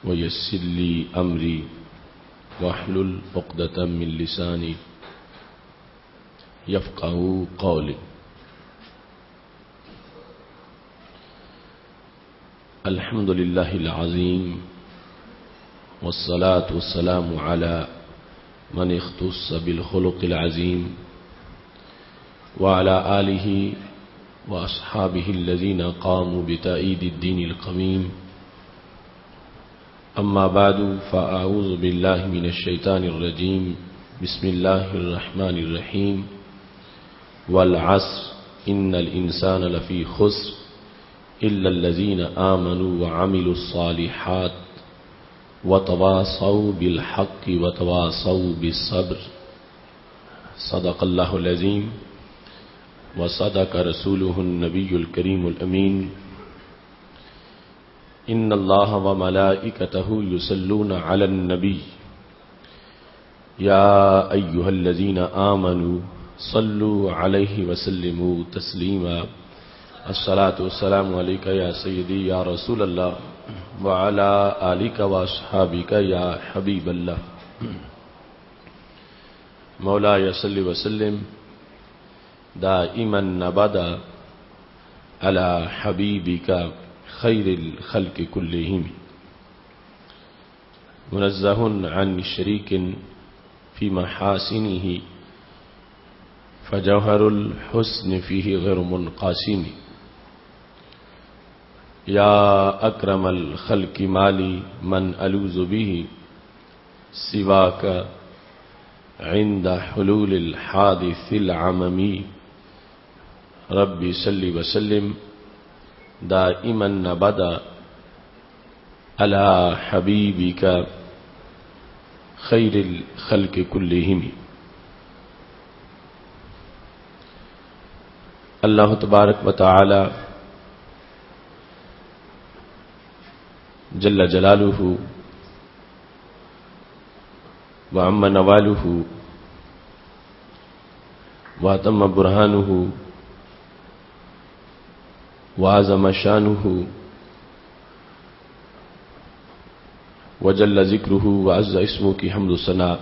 ويسر لي أمري واحلل عقدة من لساني يفقهوا قولي. الحمد لله العظيم والصلاة والسلام على من اختص بالخلق العظيم وعلى آله وأصحابه الذين قاموا بتأييد الدين القويم. أما بعد فأعوذ بالله من الشيطان الرجيم. بسم الله الرحمن الرحيم. والعصر إن الإنسان لفي خسر إلا الذين آمنوا وعملوا الصالحات وتواصوا بالحق وتواصوا بالصبر. صدق الله العظيم وصدق رسوله النبي الكريم الأمين. إن الله وملائكته يصلون على النبي يا أيها الذين آمنوا صلوا عليه وسلموا تسليما. الصلاة والسلام عليك يا سيدي يا رسول الله وعلى آلك وأصحابك يا حبيب الله. مولاي صل وسلم دائما أبدا على حبيبك خير الخلق كلهم منزه عن شريك في محاسنه فجوهر الحسن فيه غير منقاسم. يا أكرم الخلق مالي من ألوذ به سواك عند حلول الحادث العممي. ربي صل وسلم دائما أبدا على حبيبك خير الخلق كلهم. اللہ تبارک و تعالی جل جلالہ وعم نوالہ واتم برہانہ وعظم شانہ وجل ذکرہ وعز اسمہ کی حمد و ثنا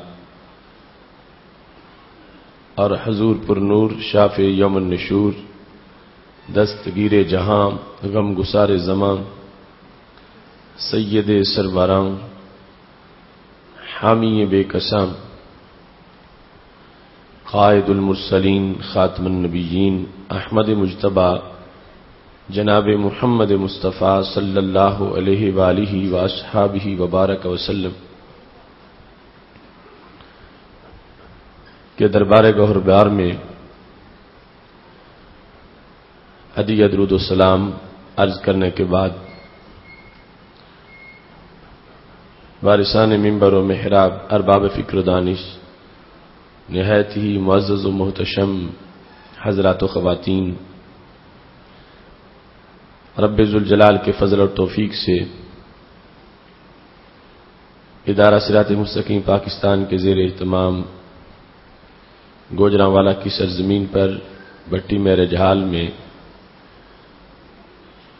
اور حضور پر نور شاف یوم النشور دستگیر جہاں غم گسار زمان سید سروران حامی بے قسم قائد المرسلین خاتم النبیین احمد مجتبی جناب محمد مصطفیٰ صلی اللہ علیہ وآلہ واصحابہ وبارک وسلم کے دربار گوہر بیار میں ہدیہ درود و سلام عرض کرنے کے بعد وارثان منبر و محراب ارباب فکر و دانش نہایت ہی معزز و محتشم حضرات و خواتین، رب ذوالجلال کے فضل اور توفیق سے ادارہ صراط مستقیم پاکستان کے زیر اہتمام گوجرانوالا کی سرزمین پر بٹی میرج ہال میں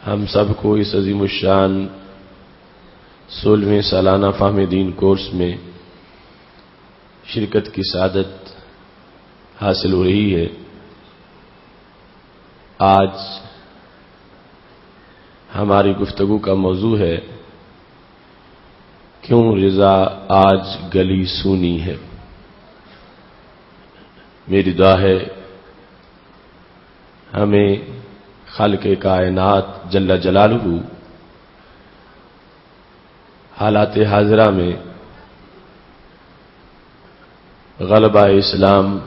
ہم سب کو اس عظیم الشان 16ویں سالانہ فہم دین کورس میں شرکت کی سعادت حاصل ہو رہی ہے۔ آج ہماری گفتگو کا موضوع ہے کیوں رضا آج گلی سونی ہے۔ میری دعا ہے ہمیں خالق کائنات جل جلالہ حالات حاضرہ میں غلبہ اسلام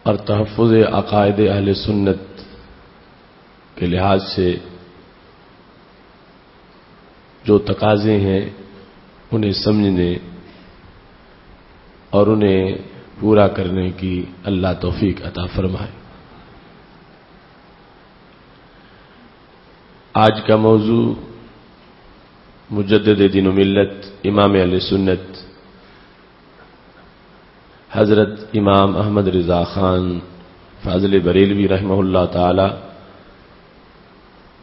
اور تحفظ عقائد اہل سنت کے لحاظ سے جو تقاضے ہیں انہیں سمجھنے اور انہیں پورا کرنے کی اللہ توفیق عطا فرمائے۔ آج کا موضوع مجدد دین و ملت امام اہل سنت حضرت امام احمد رضا خان فاضل بریلوی رحمہ اللہ تعالی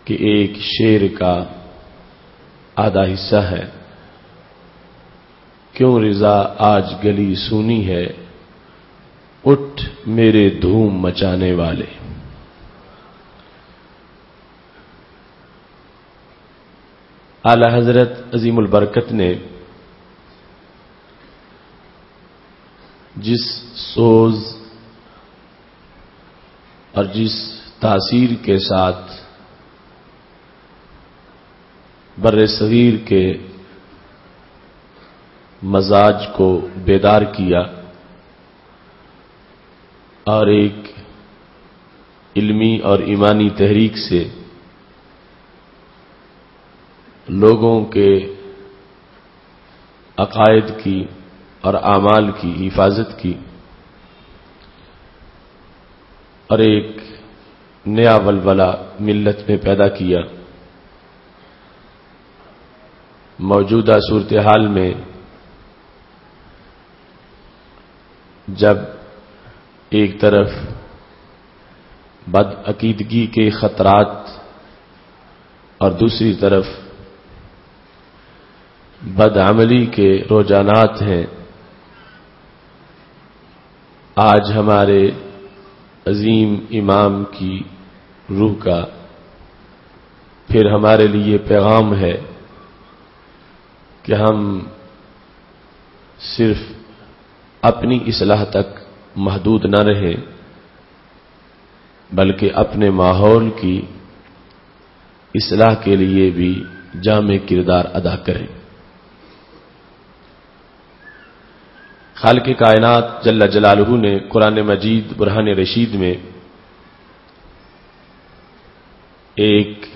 کہ ایک شعر کا آدھا حصہ ہے، کیوں رضا آج گلی سونی ہے، اٹھ میرے دھوم مچانے والے۔ اعلی حضرت عظیم البرکت نے جس سوز اور جس تاثیر کے ساتھ بر صغیر کے مزاج کو بیدار کیا اور ایک علمی اور ایمانی تحریک سے لوگوں کے عقائد کی اور اعمال کی حفاظت کی اور ایک نیا ولولہ ملت میں پیدا کیا، موجودہ صورتحال میں جب ایک طرف بدعقیدگی کے خطرات اور دوسری طرف بدعملی کے رجحانات ہیں، آج ہمارے عظیم امام کی روح کا پھر ہمارے لیے پیغام ہے کہ ہم صرف اپنی اصلاح تک محدود نہ رہیں بلکہ اپنے ماحول کی اصلاح کے لیے بھی جامع کردار ادا کریں۔ خالق کائنات جل جلالہ نے قرآن مجید برہان رشید میں ایک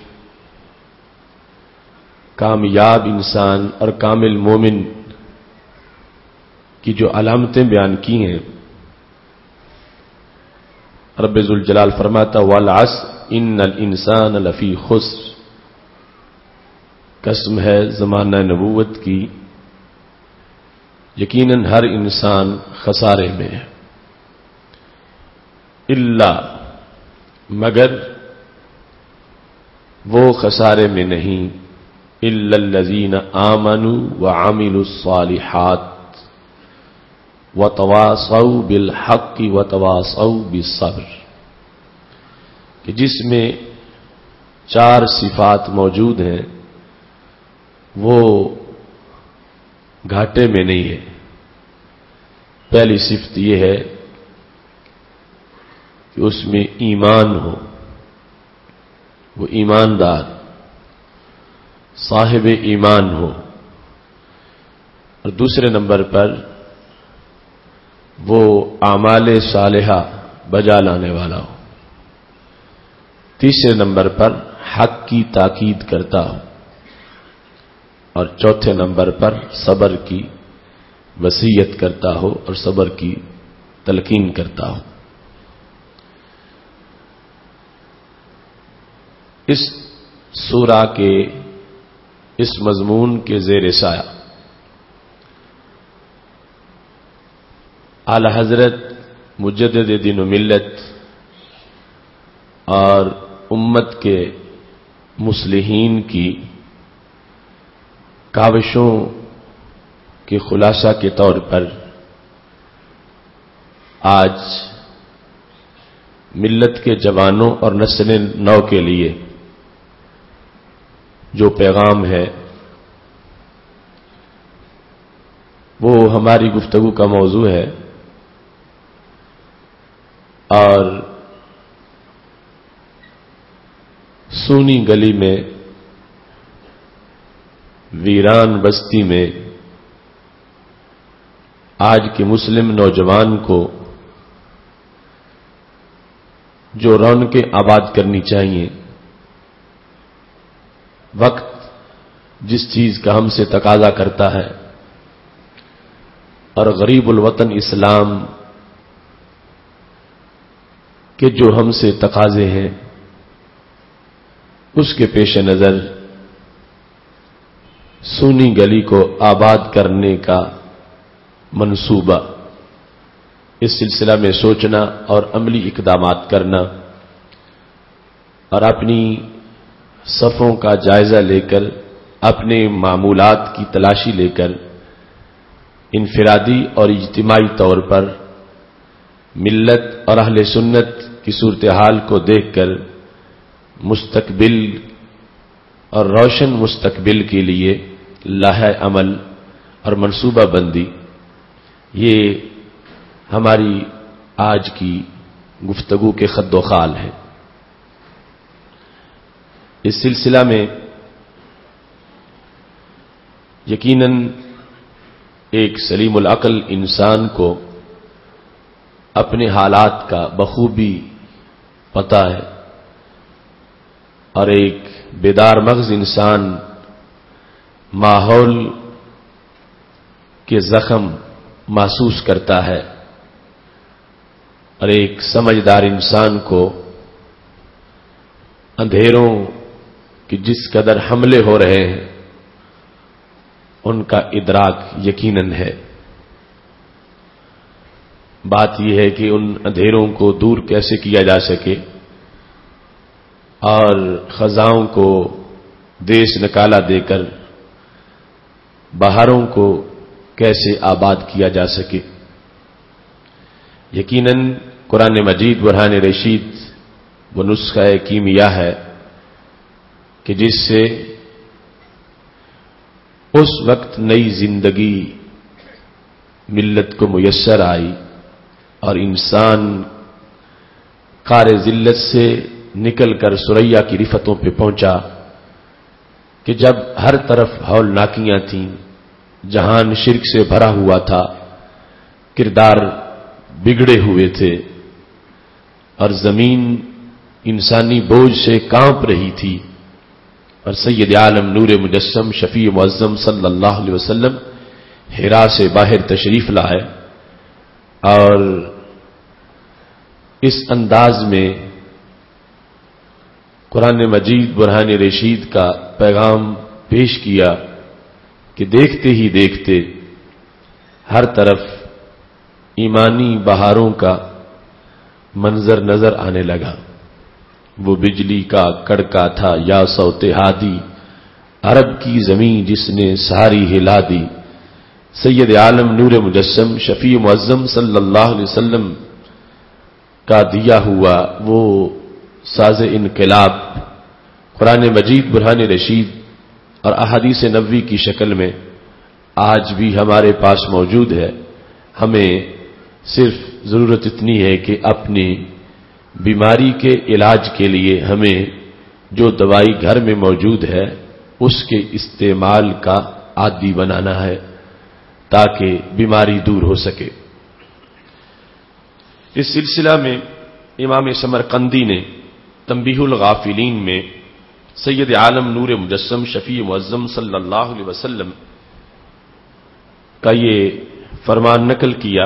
کامیاب انسان اور کامل مومن کی جو علامتیں بیان کی ہیں، رب ذوالجلال فرماتا وَالْعَصْرِ إِنَّ الْإِنسَانَ لَفِي خُسْرٍ، قسم ہے زمانہ نبوت کی، یقیناً ہر انسان خسارے میں ہے، الا مگر وہ خسارے میں نہیں، الا الذین آمنوا وعملوا الصالحات وتواصوا بالحق وتواصوا بالصبر، کہ جس میں 4 صفات موجود ہیں وہ گھاٹے میں نہیں ہے۔ پہلی صفت یہ ہے کہ اس میں ایمان ہو، وہ ایماندار صاحب ایمان ہو، اور دوسرے نمبر پر وہ اعمال صالحہ بجا لانے والا ہو، تیسرے نمبر پر حق کی تاکید کرتا ہو، اور چوتھے نمبر پر صبر کی وصیت کرتا ہو اور صبر کی تلقین کرتا ہو۔ اس سورہ کے اس مضمون کے زیر سایہ اعلی حضرت مجدد دین و ملت اور امت کے مصلحین کی کاوشوں کے خلاصہ کے طور پر آج ملت کے جوانوں اور نسل نو کے لیے جو پیغام ہے وہ ہماری گفتگو کا موضوع ہے، اور سونی گلی میں ویران بستی میں آج کے مسلم نوجوان کو جو رونقیں آباد کرنی چاہیے، وقت جس چیز کا ہم سے تقاضا کرتا ہے اور غریب الوطن اسلام کے جو ہم سے تقاضے ہیں اس کے پیش نظر سونی گلی کو آباد کرنے کا منصوبہ، اس سلسلہ میں سوچنا اور عملی اقدامات کرنا اور اپنی صفوں کا جائزہ لے کر، اپنے معمولات کی تلاشی لے کر، انفرادی اور اجتماعی طور پر ملت اور اہل سنت کی صورتحال کو دیکھ کر مستقبل اور روشن مستقبل کے لیے لائحہ عمل اور منصوبہ بندی، یہ ہماری آج کی گفتگو کے خد و خال ہے۔ اس سلسلہ میں یقیناً ایک سلیم العقل انسان کو اپنے حالات کا بخوبی پتہ ہے، اور ایک بیدار مغز انسان ماحول کے زخم محسوس کرتا ہے، اور ایک سمجھدار انسان کو اندھیروں کی جس قدر حملے ہو رہے ہیں ان کا ادراک یقیناً ہے۔ بات یہ ہے کہ ان اندھیروں کو دور کیسے کیا جا سکے اور خزاؤں کو دیس نکالا دے کر بہاروں کو کیسے آباد کیا جا سکے۔ یقیناً قرآن مجید برہان رشید وہ نسخہ کیمیا ہے کہ جس سے اس وقت نئی زندگی ملت کو میسر آئی اور انسان قعر ذلت سے نکل کر ثریا کی رفتوں پہ پہنچا کہ جب ہر طرف ہولناکیاں تھیں، جہان شرک سے بھرا ہوا تھا، کردار بگڑے ہوئے تھے اور زمین انسانی بوجھ سے کانپ رہی تھی، اور سید عالم نور مجسم شفیع معظم صلی اللہ علیہ وسلم حرا سے باہر تشریف لائے اور اس انداز میں قرآن مجید برہان رشید کا پیغام پیش کیا کہ دیکھتے ہی دیکھتے ہر طرف ایمانی بہاروں کا منظر نظر آنے لگا۔ وہ بجلی کا کڑکا تھا یا صوت ہادی، عرب کی زمین جس نے ساری ہلا دی، سید عالم نور مجسم شفیع معظم صلی اللہ علیہ وسلم کا دیا ہوا وہ ساز انقلاب قرآن مجید برہان رشید اور احادیث نبوی کی شکل میں آج بھی ہمارے پاس موجود ہے۔ ہمیں صرف ضرورت اتنی ہے کہ اپنی بیماری کے علاج کے لیے ہمیں جو دوائی گھر میں موجود ہے اس کے استعمال کا عادی بنانا ہے تاکہ بیماری دور ہو سکے۔ اس سلسلہ میں امام سمرقندی نے تنبیہ الغافلین میں سید عالم نور مجسم شفیع معظم صلی اللہ علیہ وسلم کا یہ فرمان نقل کیا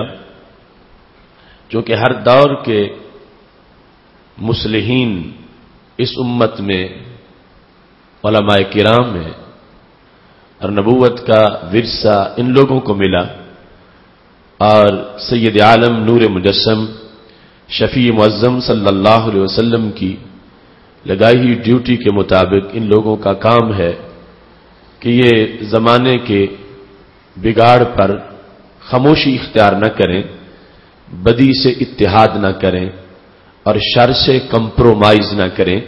جو کہ ہر دور کے مصلحین اس امت میں علماء کرام ہیں اور نبوت کا ورثہ ان لوگوں کو ملا، اور سید عالم نور مجسم شفیع معظم صلی اللہ علیہ وسلم کی لگائی ہوئی ڈیوٹی کے مطابق ان لوگوں کا کام ہے کہ یہ زمانے کے بگاڑ پر خاموشی اختیار نہ کریں، بدی سے اتحاد نہ کریں اور شر سے کمپرومائز نہ کریں،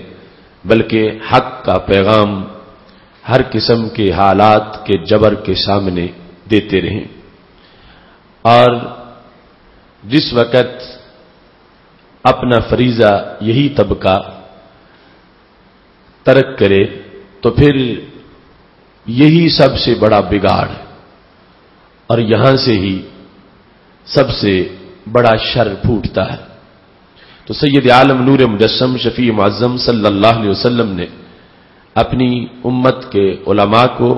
بلکہ حق کا پیغام ہر قسم کے حالات کے جبر کے سامنے دیتے رہیں۔ اور جس وقت اپنا فریضہ یہی طبقہ ترک کرے تو پھر یہی سب سے بڑا بگاڑ اور یہاں سے ہی سب سے بڑا شر پھوٹتا ہے۔ تو سید عالم نور مجسم شفیع معظم صلی اللہ علیہ وسلم نے اپنی امت کے علماء کو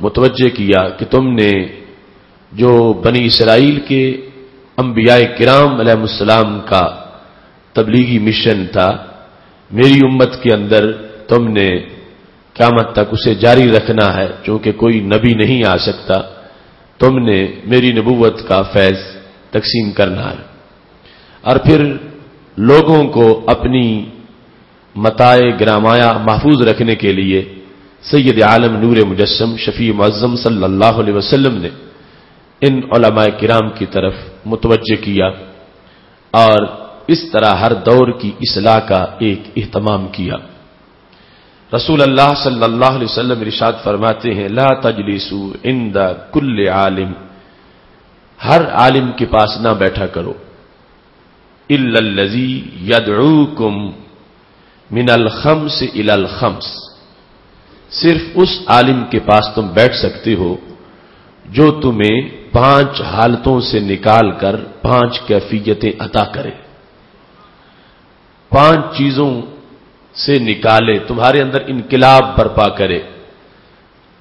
متوجہ کیا کہ تم نے جو بنی اسرائیل کے انبیاء کرام علیہ السلام کا تبلیغی مشن تھا، میری امت کے اندر تم نے قیامت تک اسے جاری رکھنا ہے، چونکہ کوئی نبی نہیں آ سکتا، تم نے میری نبوت کا فیض تقسیم کرنا ہے۔ اور پھر لوگوں کو اپنی متاع گرامایا محفوظ رکھنے کے لیے سید عالم نور مجسم شفیع معظم صلی اللہ علیہ وسلم نے ان علماء کرام کی طرف متوجہ کیا اور اس طرح ہر دور کی اصلاح کا ایک اہتمام کیا۔ رسول اللہ صلی اللہ علیہ وسلم ارشاد فرماتے ہیں لا تجلسوا عند کل عالم، ہر عالم کے پاس نہ بیٹھا کرو، الا الذی یدعوکم من الخمس الى الخمس، صرف اس عالم کے پاس تم بیٹھ سکتے ہو جو تمہیں 5 حالتوں سے نکال کر 5 کیفیتیں عطا کرے، 5 چیزوں سے نکالے، تمہارے اندر انقلاب برپا کرے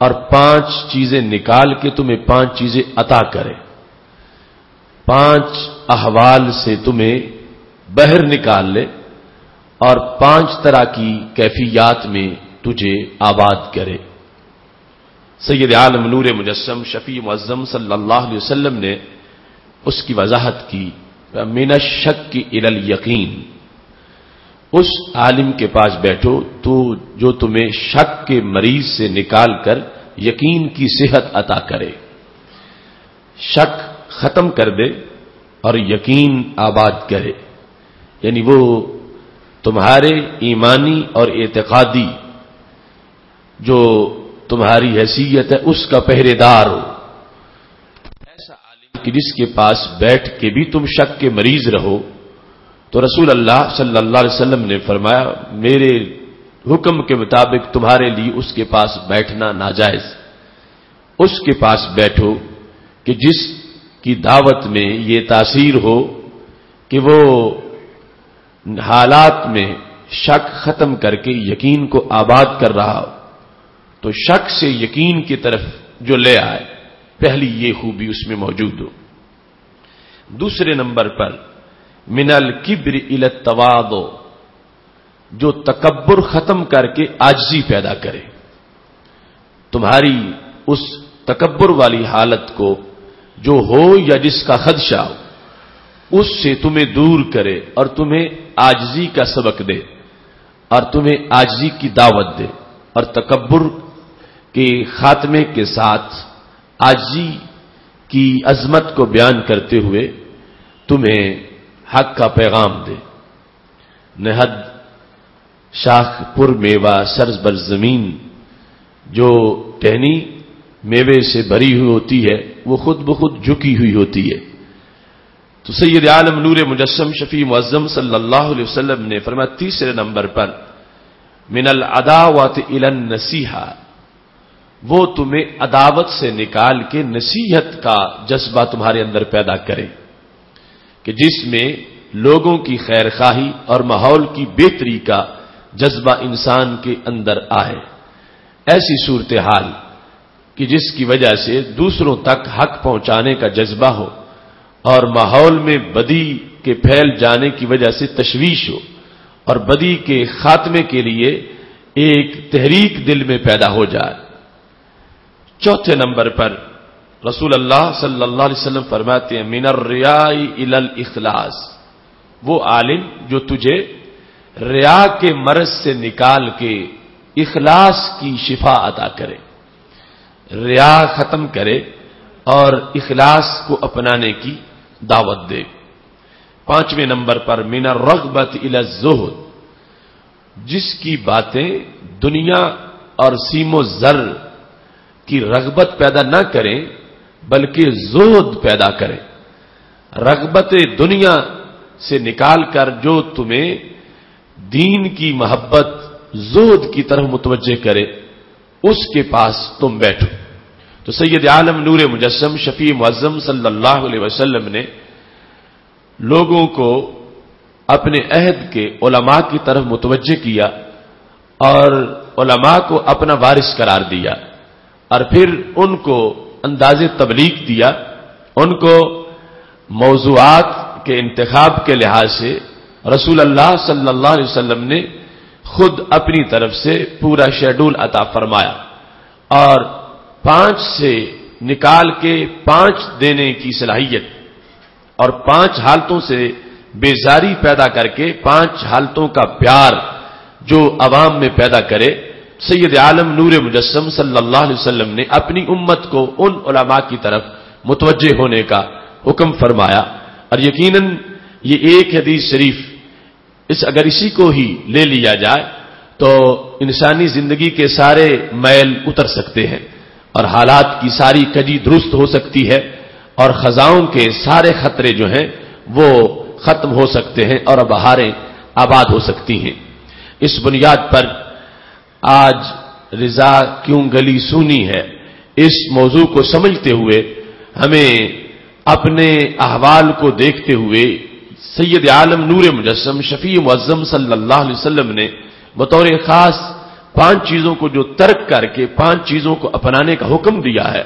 اور 5 چیزیں نکال کے تمہیں 5 چیزیں عطا کرے، 5 احوال سے تمہیں بہر نکال لے اور 5 طرح کی کیفیات میں تجھے آباد کرے۔ سید عالم نور مجسم شفیع معظم صلی اللہ علیہ وسلم نے اس کی وضاحت کی، من الشک الی الیقین، اس عالم کے پاس بیٹھو تو جو تمہیں شک کے مریض سے نکال کر یقین کی صحت عطا کرے، شک ختم کر دے اور یقین آباد کرے، یعنی وہ تمہارے ایمانی اور اعتقادی جو تمہاری حیثیت ہے اس کا پہرے دار ہو، ایسا عالم کہ جس کے پاس بیٹھ کے بھی تم شک کے مریض رہو۔ تو رسول اللہ صلی اللہ علیہ وسلم نے فرمایا میرے حکم کے مطابق تمہارے لیے اس کے پاس بیٹھنا ناجائز، اس کے پاس بیٹھو کہ جس کی دعوت میں یہ تاثیر ہو کہ وہ حالات میں شک ختم کر کے یقین کو آباد کر رہا ہو، تو شک سے یقین کی طرف جو لے آئے، پہلی یہ خوبی اس میں موجود ہو۔ دوسرے نمبر پر من الکبر الی التواضع، جو تکبر ختم کر کے عاجزی پیدا کرے، تمہاری اس تکبر والی حالت کو جو ہو یا جس کا خدشہ ہو اس سے تمہیں دور کرے اور تمہیں عاجزی کا سبق دے اور تمہیں عاجزی کی دعوت دے، اور تکبر کے خاتمے کے ساتھ عاجزی کی عظمت کو بیان کرتے ہوئے تمہیں حق کا پیغام دے۔ نہد شاخ پر میوہ سرز بر زمین، جو ٹہنی میوے سے بھری ہوئی ہوتی ہے وہ خود بخود جھکی ہوئی ہوتی ہے۔ تو سید عالم نور مجسم شفیع معظم صلی اللہ علیہ وسلم نے فرمایا تیسرے نمبر پر من العداوۃ الی النصیحہ، وہ تمہیں عداوت سے نکال کے نصیحت کا جذبہ تمہارے اندر پیدا کرے کہ جس میں لوگوں کی خیر خواہی اور ماحول کی بہتری کا جذبہ انسان کے اندر آئے، ایسی صورتحال کہ جس کی وجہ سے دوسروں تک حق پہنچانے کا جذبہ ہو اور ماحول میں بدی کے پھیل جانے کی وجہ سے تشویش ہو اور بدی کے خاتمے کے لیے ایک تحریک دل میں پیدا ہو جائے۔ چوتھے نمبر پر رسول اللہ صلی اللہ علیہ وسلم فرماتے ہیں من الریاء الی الاخلاص، وہ عالم جو تجھے ریا کے مرض سے نکال کے اخلاص کی شفا عطا کرے، ریا ختم کرے اور اخلاص کو اپنانے کی دعوت دے۔ پانچویں نمبر پر من الرغبۃ الی الزہد، جس کی باتیں دنیا اور سیم و زر کی رغبت پیدا نہ کریں بلکہ زہد پیدا کریں، رغبت دنیا سے نکال کر جو تمہیں دین کی محبت زہد کی طرف متوجہ کرے اس کے پاس تم بیٹھو۔ تو سید عالم نور مجسم شفیع معظم صلی اللہ علیہ وسلم نے لوگوں کو اپنے عہد کے علماء کی طرف متوجہ کیا اور علماء کو اپنا وارث قرار دیا، اور پھر ان کو انداز تبلیغ دیا، ان کو موضوعات کے انتخاب کے لحاظ سے رسول اللہ صلی اللہ علیہ وسلم نے خود اپنی طرف سے پورا شیڈول عطا فرمایا اور 5 سے نکال کے 5 دینے کی صلاحیت اور 5 حالتوں سے بیزاری پیدا کر کے 5 حالتوں کا پیار جو عوام میں پیدا کرے، سید عالم نور مجسم صلی اللہ علیہ وسلم نے اپنی امت کو ان علماء کی طرف متوجہ ہونے کا حکم فرمایا۔ اور یقیناً یہ ایک حدیث شریف اگر اسی کو ہی لے لیا جائے تو انسانی زندگی کے سارے میل اتر سکتے ہیں، اور حالات کی ساری کجی درست ہو سکتی ہے، اور خزاؤں کے سارے خطرے جو ہیں وہ ختم ہو سکتے ہیں، اور بہاریں آباد ہو سکتی ہیں۔ اس بنیاد پر آج رضا کیوں گلی سونی ہے، اس موضوع کو سمجھتے ہوئے ہمیں اپنے احوال کو دیکھتے ہوئے سید عالم نور مجسم شفیع معظم صلی اللہ علیہ وسلم نے بطور خاص 5 چیزوں کو جو ترک کر کے 5 چیزوں کو اپنانے کا حکم دیا ہے،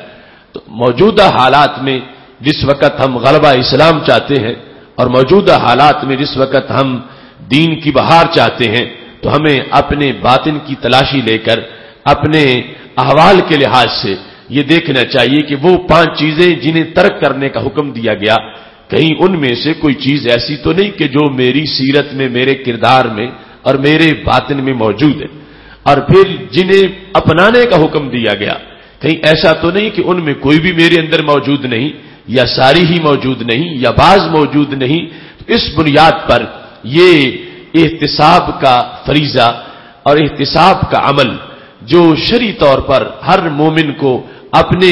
تو موجودہ حالات میں جس وقت ہم غلبہ اسلام چاہتے ہیں اور موجودہ حالات میں جس وقت ہم دین کی بہار چاہتے ہیں، تو ہمیں اپنے باطن کی تلاشی لے کر اپنے احوال کے لحاظ سے یہ دیکھنا چاہیے کہ وہ 5 چیزیں جنہیں ترک کرنے کا حکم دیا گیا، کہیں ان میں سے کوئی چیز ایسی تو نہیں کہ جو میری سیرت میں، میرے کردار میں اور میرے باطن میں موجود ہے، اور پھر جنہیں اپنانے کا حکم دیا گیا کہیں ایسا تو نہیں کہ ان میں کوئی بھی میرے اندر موجود نہیں، یا ساری ہی موجود نہیں، یا بعض موجود نہیں۔ تو اس بنیاد پر یہ احتساب کا فریضہ اور احتساب کا عمل جو شرعی طور پر ہر مومن کو اپنے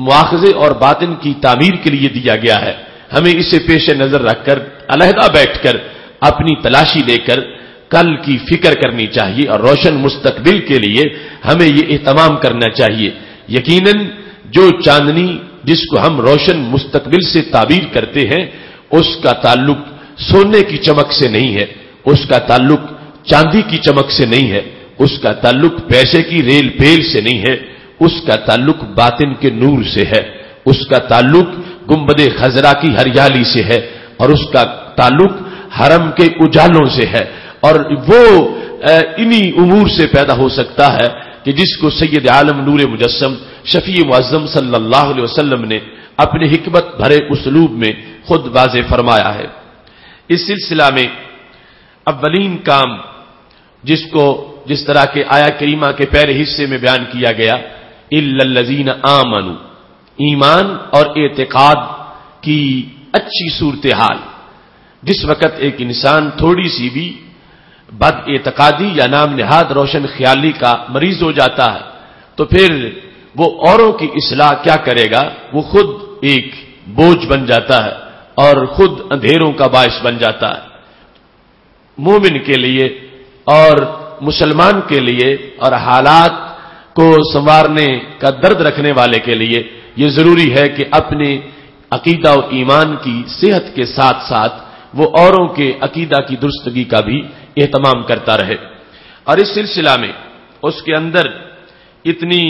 مواخذے اور باطن کی تعمیر کے لیے دیا گیا ہے، ہمیں اسے پیش نظر رکھ کر علیحدہ بیٹھ کر اپنی تلاشی لے کر کل کی فکر کرنی چاہیے، اور روشن مستقبل کے لیے ہمیں یہ اہتمام کرنا چاہیے۔ یقیناً جو چاندنی جس کو ہم روشن مستقبل سے تعبیر کرتے ہیں، اس کا تعلق سونے کی چمک سے نہیں ہے، اس کا تعلق چاندی کی چمک سے نہیں ہے، اس کا تعلق پیسے کی ریل پیل سے نہیں ہے، اس کا تعلق باطن کے نور سے ہے، اس کا تعلق گنبد خضرا کی ہریالی سے ہے، اور اس کا تعلق حرم کے اجالوں سے ہے، اور وہ انہی امور سے پیدا ہو سکتا ہے کہ جس کو سید عالم نور مجسم شفیع معظم صلی اللہ علیہ وسلم نے اپنے حکمت بھرے اسلوب میں خود واضح فرمایا ہے۔ اس سلسلہ میں اولین کام جس طرح کے آیا کریمہ کے پہلے حصے میں بیان کیا گیا، الا الذین آمنوا، ایمان اور اعتقاد کی اچھی صورتحال۔ جس وقت ایک انسان تھوڑی سی بھی بد اعتقادی یا نام نہاد روشن خیالی کا مریض ہو جاتا ہے، تو پھر وہ اوروں کی اصلاح کیا کرے گا، وہ خود ایک بوجھ بن جاتا ہے اور خود اندھیروں کا باعث بن جاتا ہے۔ مومن کے لیے اور مسلمان کے لیے اور حالات کو سنوارنے کا درد رکھنے والے کے لیے یہ ضروری ہے کہ اپنے عقیدہ و ایمان کی صحت کے ساتھ ساتھ وہ اوروں کے عقیدہ کی درستگی کا بھی اہتمام کرتا رہے، اور اس سلسلہ میں اس کے اندر اتنی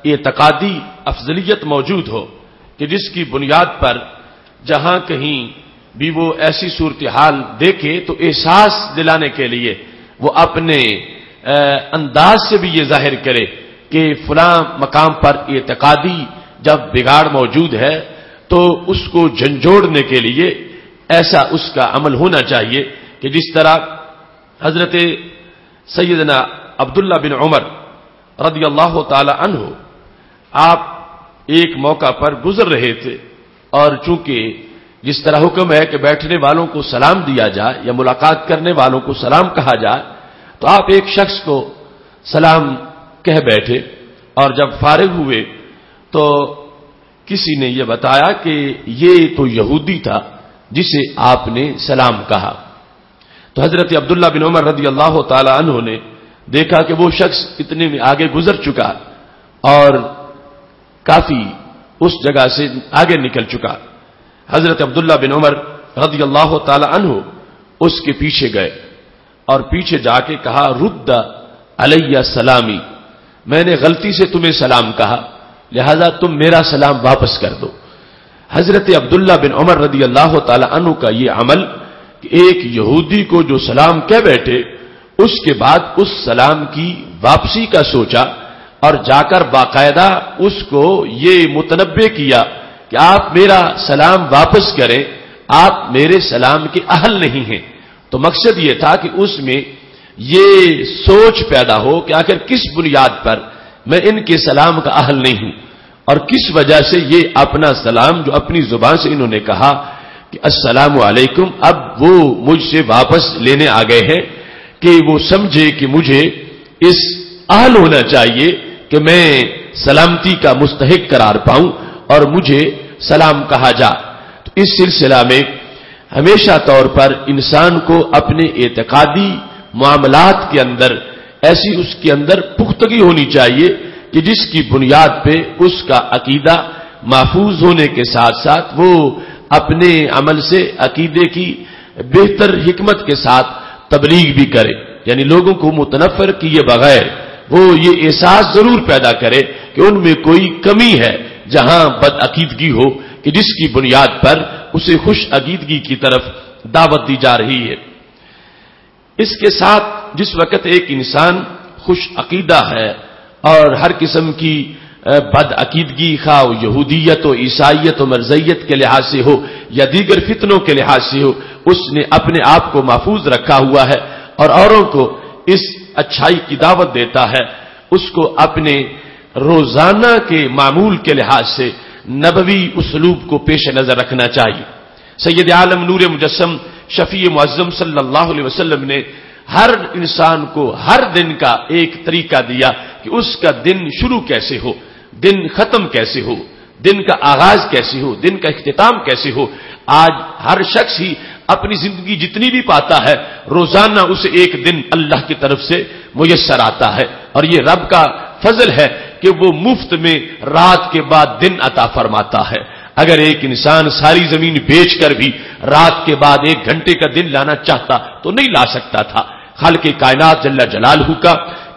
اعتقادی افضلیت موجود ہو کہ جس کی بنیاد پر جہاں کہیں بھی وہ ایسی صورتحال دیکھے تو احساس دلانے کے لیے وہ اپنے انداز سے بھی یہ ظاہر کرے کہ فلاں مقام پر اعتقادی جب بگاڑ موجود ہے تو اس کو جھنجھوڑنے کے لیے ایسا اس کا عمل ہونا چاہیے کہ جس طرح حضرت سیدنا عبداللہ بن عمر رضی اللہ تعالی عنہ آپ ایک موقع پر گزر رہے تھے، اور چونکہ جس طرح حکم ہے کہ بیٹھنے والوں کو سلام دیا جائے یا ملاقات کرنے والوں کو سلام کہا جائے، تو آپ ایک شخص کو سلام کہہ بیٹھے، اور جب فارغ ہوئے تو کسی نے یہ بتایا کہ یہ تو یہودی تھا جسے آپ نے سلام کہا۔ تو حضرت عبداللہ بن عمر رضی اللہ تعالی عنہ نے دیکھا کہ وہ شخص اتنے میں آگے گزر چکا اور کافی اس جگہ سے آگے نکل چکا۔ حضرت عبداللہ بن عمر رضی اللہ تعالی عنہ اس کے پیچھے گئے اور پیچھے جا کے کہا، رد علیہ سلامی، میں نے غلطی سے تمہیں سلام کہا، لہذا تم میرا سلام واپس کر دو۔ حضرت عبداللہ بن عمر رضی اللہ تعالی عنہ کا یہ عمل کہ ایک یہودی کو جو سلام کہہ بیٹھے، اس کے بعد اس سلام کی واپسی کا سوچا اور جا کر باقاعدہ اس کو یہ متنبہ کیا کہ آپ میرا سلام واپس کریں، آپ میرے سلام کے اہل نہیں ہیں۔ تو مقصد یہ تھا کہ اس میں یہ سوچ پیدا ہو کہ آخر کس بنیاد پر میں ان کے سلام کا اہل نہیں ہوں، اور کس وجہ سے یہ اپنا سلام جو اپنی زبان سے انہوں نے کہا کہ السلام علیکم، اب وہ مجھ سے واپس لینے آ گئے ہیں کہ وہ سمجھے کہ مجھے اس اہل ہونا چاہیے کہ میں سلامتی کا مستحق قرار پاؤں اور مجھے سلام کہا جا۔ تو اس سلسلہ میں ہمیشہ طور پر انسان کو اپنے اعتقادی معاملات کے اندر ایسی اس کے اندر پختگی ہونی چاہیے کہ جس کی بنیاد پہ اس کا عقیدہ محفوظ ہونے کے ساتھ ساتھ وہ اپنے عمل سے عقیدے کی بہتر حکمت کے ساتھ تبلیغ بھی کرے، یعنی لوگوں کو متنفر کیے بغیر وہ یہ احساس ضرور پیدا کرے کہ ان میں کوئی کمی ہے جہاں بد عقیدگی ہو کہ جس کی بنیاد پر اسے خوش عقیدگی کی طرف دعوت دی جا رہی ہے۔ اس کے ساتھ جس وقت ایک انسان خوش عقیدہ ہے اور ہر قسم کی بد عقیدگی خواہ یہودیت و عیسائیت و مرزیت کے لحاظ سے ہو یا دیگر فتنوں کے لحاظ سے ہو، اس نے اپنے آپ کو محفوظ رکھا ہوا ہے اور اوروں کو اس اچھائی کی دعوت دیتا ہے، اس کو اپنے روزانہ کے معمول کے لحاظ سے نبوی اسلوب کو پیش نظر رکھنا چاہیے۔ سید عالم نور مجسم شفیع معظم صلی اللہ علیہ وسلم نے ہر انسان کو ہر دن کا ایک طریقہ دیا کہ اس کا دن شروع کیسے ہو، دن ختم کیسے ہو، دن کا آغاز کیسے ہو، دن کا اختتام کیسے ہو۔ آج ہر شخص ہی اپنی زندگی جتنی بھی پاتا ہے روزانہ اسے ایک دن اللہ کی طرف سے میسر آتا ہے، اور یہ رب کا فضل ہے کہ وہ مفت میں رات کے بعد دن عطا فرماتا ہے۔ اگر ایک انسان ساری زمین بیچ کر بھی رات کے بعد 1 گھنٹے کا دن لانا چاہتا تو نہیں لا سکتا تھا۔ خالق کائنات جل جلالہ کا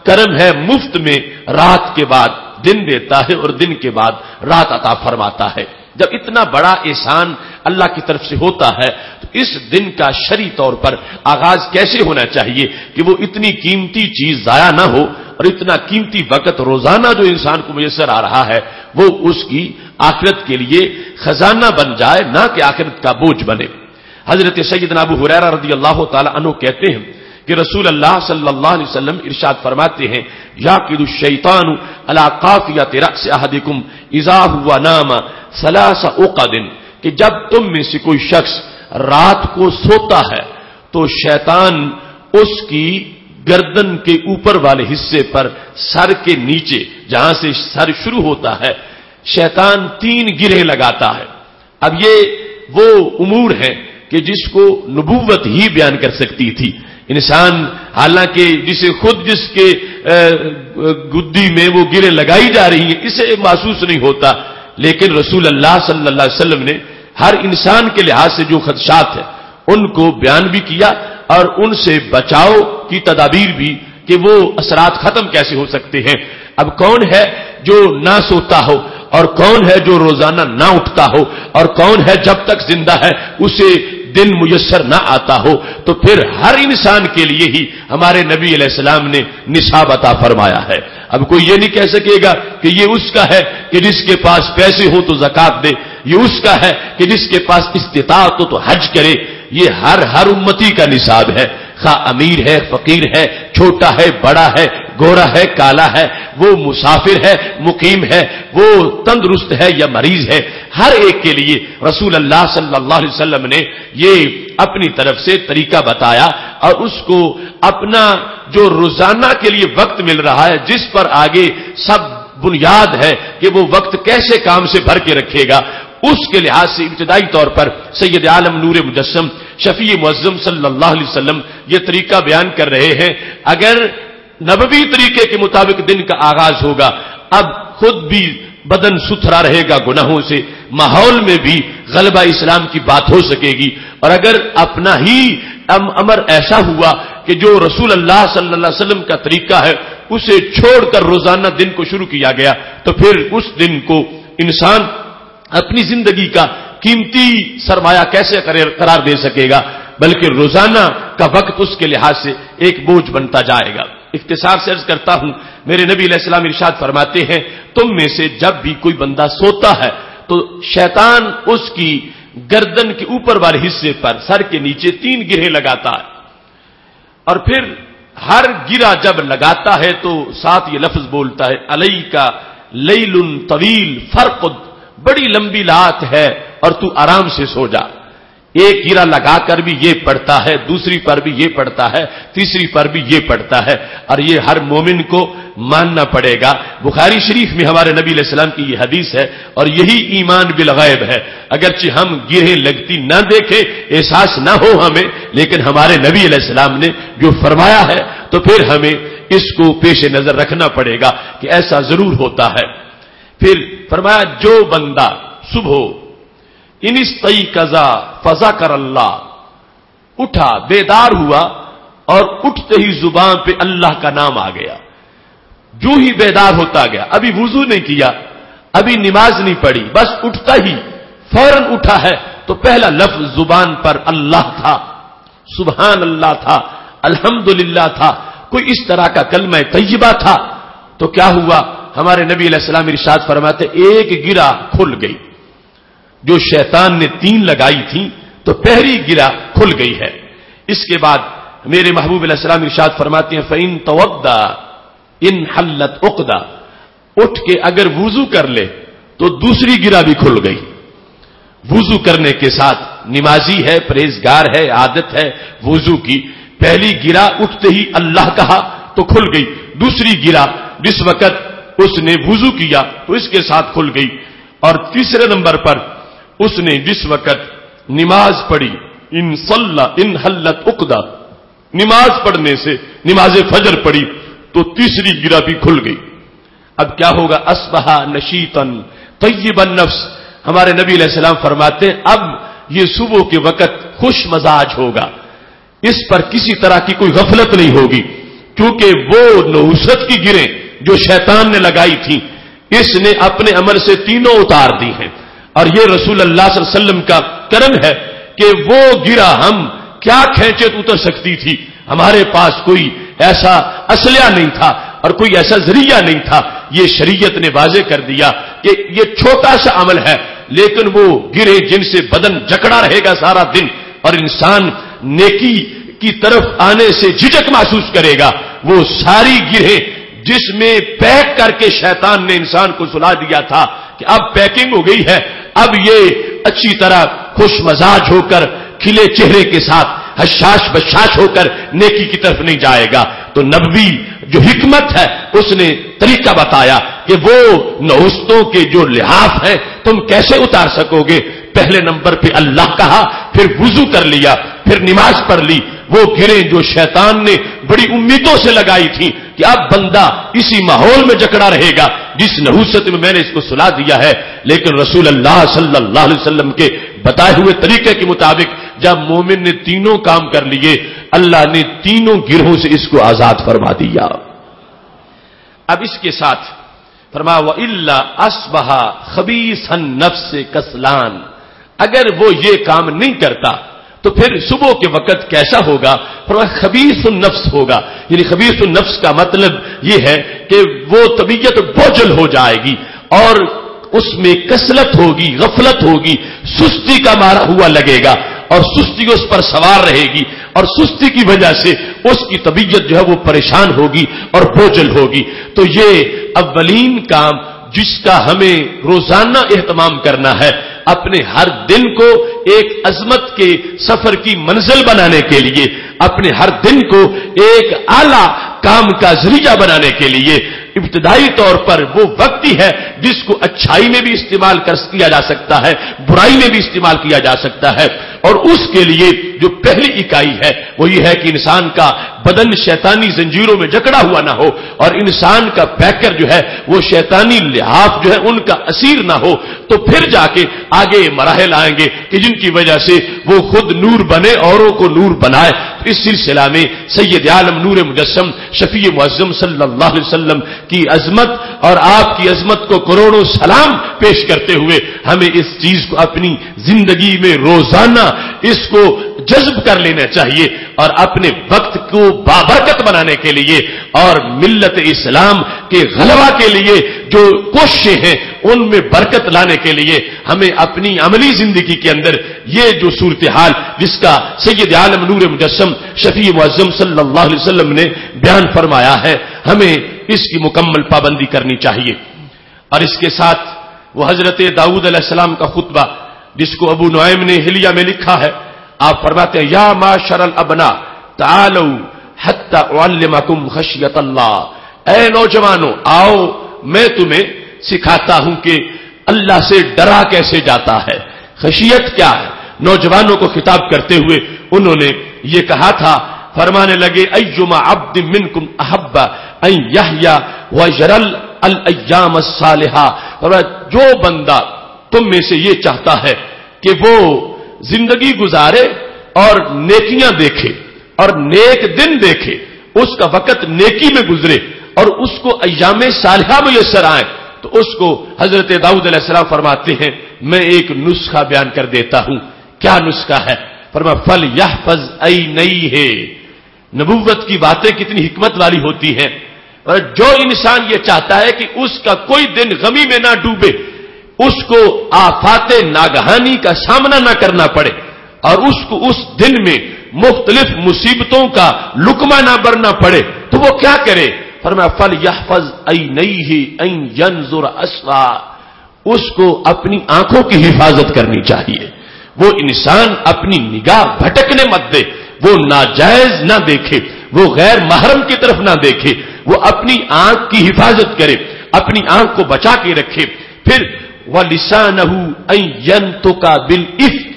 کرم ہے، مفت میں رات کے بعد دن دیتا ہے اور دن کے بعد رات عطا فرماتا ہے۔ جب اتنا بڑا احسان اللہ کی طرف سے ہوتا ہے تو اس دن کا شرعی طور پر آغاز کیسے ہونا چاہیے کہ وہ اتنی قیمتی چیز ضائع نہ ہو، اور اتنا قیمتی وقت روزانہ جو انسان کو میسر آ رہا ہے وہ اس کی آخرت کے لیے خزانہ بن جائے، نہ کہ آخرت کا بوجھ بنے۔ حضرت سیدنا ابو ہریرہ رضی اللہ تعالی عنہ کہتے ہیں کہ رسول اللہ صلی اللہ علیہ وسلم ارشاد فرماتے ہیں، یعقد الشیطان علی قافیۃ رأس احدکم اذا هو نام 3 عقد، کہ جب تم میں سے کوئی شخص رات کو سوتا ہے تو شیطان اس کی گردن کے اوپر والے حصے پر سر کے نیچے جہاں سے سر شروع ہوتا ہے شیطان 3 گرہ لگاتا ہے۔ اب یہ وہ امور ہیں کہ جس کو نبوت ہی بیان کر سکتی تھی۔ انسان حالانکہ جسے خود جس کے گدی میں وہ گرے لگائی جا رہی ہیں اسے محسوس نہیں ہوتا، لیکن رسول اللہ صلی اللہ علیہ وسلم نے ہر انسان کے لحاظ سے جو خدشات ہیں ان کو بیان بھی کیا اور ان سے بچاؤ کی تدابیر بھی کہ وہ اثرات ختم کیسے ہو سکتے ہیں۔ اب کون ہے جو نہ سوتا ہو اور کون ہے جو روزانہ نہ اٹھتا ہو اور کون ہے جب تک زندہ ہے اسے دن میسر نہ آتا ہو؟ تو پھر ہر انسان کے لیے ہی ہمارے نبی علیہ السلام نے نصاب عطا فرمایا ہے۔ اب کوئی یہ نہیں کہہ سکے گا کہ یہ اس کا ہے کہ جس کے پاس پیسے ہو تو زکات دے، یہ اس کا ہے کہ جس کے پاس استطاعت ہو تو حج کرے۔ یہ ہر امتی کا نصاب ہے، خواہ امیر ہے، فقیر ہے، چھوٹا ہے، بڑا ہے، گورا ہے، کالا ہے، وہ مسافر ہے، مقیم ہے، وہ تندرست ہے یا مریض ہے، ہر ایک کے لیے رسول اللہ صلی اللہ علیہ وسلم نے یہ اپنی طرف سے طریقہ بتایا، اور اس کو اپنا جو روزانہ کے لیے وقت مل رہا ہے جس پر آگے سب بنیاد ہے کہ وہ وقت کیسے کام سے بھر کے رکھے گا، اس کے لحاظ سے ابتدائی طور پر سید عالم نور مجسم شفیع معظم صلی اللہ علیہ وسلم یہ طریقہ بیان کر رہے ہیں۔ اگر نبوی طریقے کے مطابق دن کا آغاز ہوگا، اب خود بھی بدن ستھرا رہے گا گناہوں سے، ماحول میں بھی غلبہ اسلام کی بات ہو سکے گی، اور اگر اپنا ہی امر ایسا ہوا کہ جو رسول اللہ صلی اللہ علیہ وسلم کا طریقہ ہے اسے چھوڑ کر روزانہ دن کو شروع کیا گیا تو پھر اس دن کو انسان اپنی زندگی کا قیمتی سرمایہ کیسے قرار دے سکے گا، بلکہ روزانہ کا وقت اس کے لحاظ سے ایک بوجھ بنتا جائے گا۔ اختصار سے عرض کرتا ہوں، میرے نبی علیہ السلام ارشاد فرماتے ہیں، تم میں سے جب بھی کوئی بندہ سوتا ہے تو شیطان اس کی گردن کے اوپر والے حصے پر سر کے نیچے 3 گرہیں لگاتا ہے، اور پھر ہر گرا جب لگاتا ہے تو ساتھ یہ لفظ بولتا ہے علیکا لیل طویل فرقد، بڑی لمبی رات ہے اور تو آرام سے سو جا. ایک گرا لگا کر بھی یہ پڑھتا ہے، دوسری پر بھی یہ پڑھتا ہے، تیسری پر بھی یہ پڑھتا ہے، اور یہ ہر مومن کو ماننا پڑے گا. بخاری شریف میں ہمارے نبی علیہ السلام کی یہ حدیث ہے اور یہی ایمان بالغیب ہے. اگرچہ ہم گرہیں لگتی نہ دیکھیں، احساس نہ ہو ہمیں، لیکن ہمارے نبی علیہ السلام نے جو فرمایا ہے تو پھر ہمیں اس کو پیش نظر رکھنا پڑے گا کہ ایسا ضرور ہوتا ہے. پھر فرمایا جو بندہ صبح ان استيقظ فذكر اللہ، اٹھا بیدار ہوا اور اٹھتے ہی زبان پہ اللہ کا نام آ گیا، جو ہی بیدار ہوتا گیا، ابھی وضو نہیں کیا، ابھی نماز نہیں پڑھی، بس اٹھتا ہی فوراً اٹھا ہے تو پہلا لفظ زبان پر اللہ تھا، سبحان اللہ تھا، الحمدللہ تھا، کوئی اس طرح کا کلمہ طیبہ تھا. تو کیا ہوا؟ ہمارے نبی علیہ السلام ارشاد فرماتے ایک گرہ کھل گئی. جو شیطان نے 3 لگائی تھی تو پہلی گرہ کھل گئی ہے. اس کے بعد میرے محبوب علیہ السلام ارشاد فرماتے ہیں فَإِن تَوَضَّأَ إِنْ حَلَّتْ عُقْدَةٌ، اٹھ کے اگر وضو کر لے تو دوسری گرہ بھی کھل گئی. وضو کرنے کے ساتھ نمازی ہے، پرہیزگار ہے، عادت ہے وضو کی، پہلی گرہ اٹھتے ہی اللہ کہا تو کھل گئی، دوسری گرہ جس وقت اس نے وضو کیا تو اس کے ساتھ کھل گئی، اور تیسرے نمبر پر اس نے جس وقت نماز پڑھی ان صلی ان حلت عقدہ، نماز پڑھنے سے نماز فجر پڑھی تو تیسری گرہ بھی کھل گئی. اب کیا ہوگا؟ اصبح نشیطا طیب النفس، ہمارے نبی علیہ السلام فرماتے ہیں اب یہ صبح کے وقت خوش مزاج ہوگا، اس پر کسی طرح کی کوئی غفلت نہیں ہوگی، کیونکہ وہ نحوست کی گریں جو شیطان نے لگائی تھی اس نے اپنے عمل سے تینوں اتار دی ہیں. اور یہ رسول اللہ صلی اللہ علیہ وسلم کا کرم ہے کہ وہ گرہ ہم کیا کھینچے تو اتر سکتی تھی، ہمارے پاس کوئی ایسا اسلحہ نہیں تھا اور کوئی ایسا ذریعہ نہیں تھا. یہ شریعت نے واضح کر دیا کہ یہ چھوٹا سا عمل ہے لیکن وہ گرے جن سے بدن جکڑا رہے گا سارا دن اور انسان نیکی کی طرف آنے سے جھجک محسوس کرے گا، وہ ساری گرہیں جس میں پیک کر کے شیطان نے انسان کو سلا دیا تھا کہ اب پیکنگ ہو گئی ہے، اب یہ اچھی طرح خوش مزاج ہو کر کھلے چہرے کے ساتھ حشاش بشاش ہو کر نیکی کی طرف نہیں جائے گا. تو نبوی جو حکمت ہے اس نے طریقہ بتایا کہ وہ نحوستوں کے جو لحاف ہیں تم کیسے اتار سکو گے. پہلے نمبر پہ اللہ کہا، پھر وضو کر لیا، پھر نماز پڑھ لی. وہ گریں جو شیطان نے بڑی امیدوں سے لگائی تھی کہ اب بندہ اسی ماحول میں جکڑا رہے گا جس نحوست میں میں نے اس کو سلا دیا ہے، لیکن رسول اللہ صلی اللہ علیہ وسلم کے بتائے ہوئے طریقے کے مطابق جب مومن نے تینوں کام کر لیے اللہ نے تینوں گروہوں سے اس کو آزاد فرما دیا. اب اس کے ساتھ فرمایا وَإِلَّا أَصْبَحَ خَبِيثَ النَّفْسِ كَسْلَانٍ، اگر وہ یہ کام نہیں کرتا تو پھر صبح کے وقت کیسا ہوگا؟ فرمایا خبیث النفس ہوگا. یعنی خبیث النفس کا مطلب یہ ہے کہ وہ طبیعت بوجھل ہو جائے گی اور اس میں کسلت ہوگی، غفلت ہوگی، سستی کا مارا ہوا لگے گا اور سستی اس پر سوار رہے گی اور سستی کی وجہ سے اس کی طبیعت جو ہے وہ پریشان ہوگی اور بوجھل ہوگی. تو یہ اولین کام جس کا ہمیں روزانہ اہتمام کرنا ہے، اپنے ہر دن کو ایک عظمت کے سفر کی منزل بنانے کے لیے، اپنے ہر دن کو ایک اعلیٰ کام کا ذریعہ بنانے کے لیے ابتدائی طور پر وہ وقت ہی ہے جس کو اچھائی میں بھی استعمال کیا جا سکتا ہے، برائی میں بھی استعمال کیا جا سکتا ہے. اور اس کے لیے جو پہلی اکائی ہے وہ یہ ہے کہ انسان کا بدن شیطانی زنجیروں میں جکڑا ہوا نہ ہو اور انسان کا پیکر جو ہے وہ شیطانی لحاف جو ہے ان کا اسیر نہ ہو. تو پھر جا کے آگے مراحل آئیں گے کہ جن کی وجہ سے وہ خود نور بنے، اوروں کو نور بنائے. اس سلسلہ میں سید عالم نور مجسم شفیع معظم صلی اللہ علیہ وسلم کی عظمت اور آپ کی عظمت کو کروڑوں سلام پیش کرتے ہوئے ہمیں اس چیز کو اپنی زندگی میں روزانہ اس کو جذب کر لینا چاہیے اور اپنے وقت کو بابرکت بنانے کے لیے اور ملت اسلام کے غلبہ کے لیے جو کوششیں ہیں ان میں برکت لانے کے لیے ہمیں اپنی عملی زندگی کے اندر یہ جو صورتحال جس کا سید عالم نور مجسم شفیع معظم صلی اللہ علیہ وسلم نے بیان فرمایا ہے، ہمیں اس کی مکمل پابندی کرنی چاہیے۔ اور اس کے ساتھ وہ حضرت داؤد علیہ السلام کا خطبہ جس کو ابو نعیم نے حلیہ میں لکھا ہے، آپ فرماتے ہیں یا معاشر الابناء تعالوا حتی اعلمکم خشیت اللہ، اے نوجوانوں آؤ میں تمہیں سکھاتا ہوں کہ اللہ سے ڈرا کیسے جاتا ہے، خشیت کیا ہے۔ نوجوانوں کو خطاب کرتے ہوئے انہوں نے یہ کہا تھا، فرمانے لگے ایما عبد منکم احب ان یحیی ویجرل الایام الصالحہ، جو بندہ تم میں سے یہ چاہتا ہے کہ وہ زندگی گزارے اور نیکیاں دیکھے اور نیک دن دیکھے، اس کا وقت نیکی میں گزرے اور اس کو ایام صالحہ میسر آئیں، تو اس کو حضرت داؤد علیہ السلام فرماتے ہیں میں ایک نسخہ بیان کر دیتا ہوں۔ کیا نسخہ ہے؟ فرمایا فلیحفظ عینیہ، نبوت کی باتیں کتنی حکمت والی ہوتی ہیں، اور جو انسان یہ چاہتا ہے کہ اس کا کوئی دن غمی میں نہ ڈوبے، اس کو آفات ناگہانی کا سامنا نہ کرنا پڑے اور اس کو اس دن میں مختلف مصیبتوں کا لقمہ نہ برنا پڑے، تو وہ کیا کرے؟ فرمایا فلیحفظ عینیہ ان ینظر اسوا، اس کو اپنی آنکھوں کی حفاظت کرنی چاہیے۔ وہ انسان اپنی نگاہ بھٹکنے مت دے، وہ ناجائز نہ دیکھے، وہ غیر محرم کی طرف نہ دیکھے، وہ اپنی آنکھ کی حفاظت کرے، اپنی آنکھ کو بچا کے رکھے۔ پھر وَلِسَانَهُ أَن يَنْطِقَ بِالْإِفْكِ،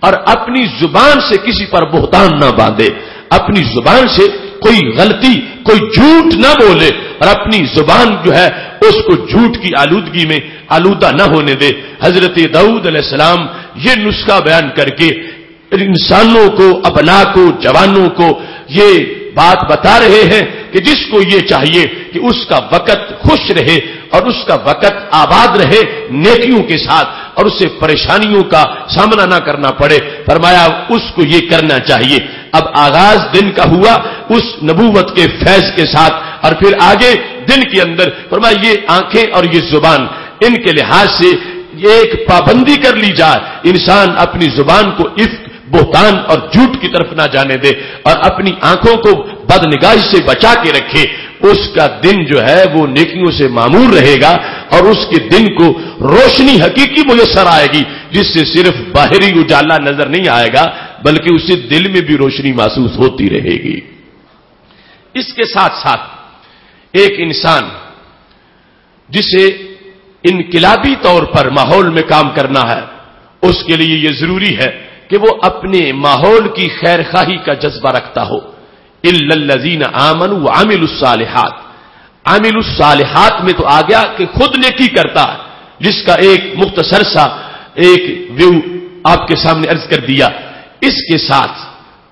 اور اپنی زبان سے کسی پر بہتان نہ باندھے، اپنی زبان سے کوئی غلطی کوئی جھوٹ نہ بولے اور اپنی زبان جو ہے اس کو جھوٹ کی آلودگی میں آلودہ نہ ہونے دے۔ حضرت داؤد علیہ السلام یہ نسخہ بیان کر کے انسانوں کو، ابناء کو، جوانوں کو یہ بات بتا رہے ہیں کہ جس کو یہ چاہیے کہ اس کا وقت خوش رہے اور اس کا وقت آباد رہے نیکیوں کے ساتھ اور اسے پریشانیوں کا سامنا نہ کرنا پڑے، فرمایا اس کو یہ کرنا چاہیے۔ اب آغاز دن کا ہوا اس نبوت کے فیض کے ساتھ، اور پھر آگے دن کے اندر فرمایا یہ آنکھیں اور یہ زبان، ان کے لحاظ سے ایک پابندی کر لی جائے، انسان اپنی زبان کو عفق، بہتان اور جھوٹ کی طرف نہ جانے دے اور اپنی آنکھوں کو بدنگاہی سے بچا کے رکھے، اس کا دن جو ہے وہ نیکیوں سے معمور رہے گا اور اس کے دن کو روشنی حقیقی میسر آئے گی، جس سے صرف باہری اجالا نظر نہیں آئے گا بلکہ اسے دل میں بھی روشنی محسوس ہوتی رہے گی۔ اس کے ساتھ ساتھ ایک انسان جسے انقلابی طور پر ماحول میں کام کرنا ہے، اس کے لیے یہ ضروری ہے کہ وہ اپنے ماحول کی خیر خواہی کا جذبہ رکھتا ہو۔ الا الذین آمنوا وعملوا الصالحات، عامل الصالحات میں تو آ گیا کہ خود نیکی کرتا ہے، جس کا ایک مختصر سا ایک ویو آپ کے سامنے عرض کر دیا۔ اس کے ساتھ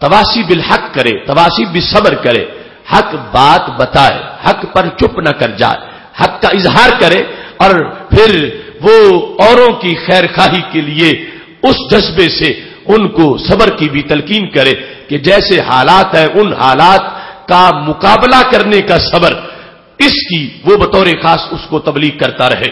تواصی بالحق کرے، تواصی بالصبر کرے، حق بات بتائے، حق پر چپ نہ کر جائے، حق کا اظہار کرے اور پھر وہ اوروں کی خیر خواہی کے لیے اس جذبے سے ان کو صبر کی بھی تلقین کرے کہ جیسے حالات ہیں ان حالات کا مقابلہ کرنے کا صبر، اس کی وہ بطور خاص اس کو تبلیغ کرتا رہے۔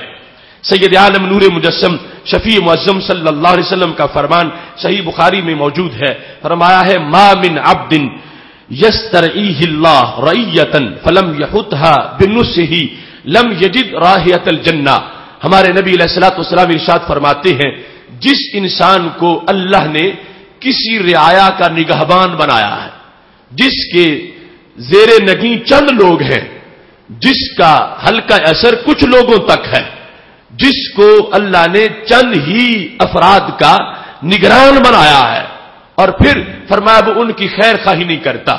سید عالم نور مجسم شفیع معظم صلی اللہ علیہ وسلم کا فرمان صحیح بخاری میں موجود ہے، فرمایا ہے ما من عبد یسترعیہ اللہ رعیۃ فلم یحطھا بنصحہ لم یجد رائحۃ الجنہ۔ ہمارے نبی علیہ الصلوۃ والسلام ارشاد فرماتے ہیں جس انسان کو اللہ نے کسی رعایا کا نگہبان بنایا ہے، جس کے زیر نگیں چند لوگ ہیں، جس کا ہلکا اثر کچھ لوگوں تک ہے، جس کو اللہ نے چند ہی افراد کا نگران بنایا ہے اور پھر فرمایا وہ ان کی خیر خواہی نہیں کرتا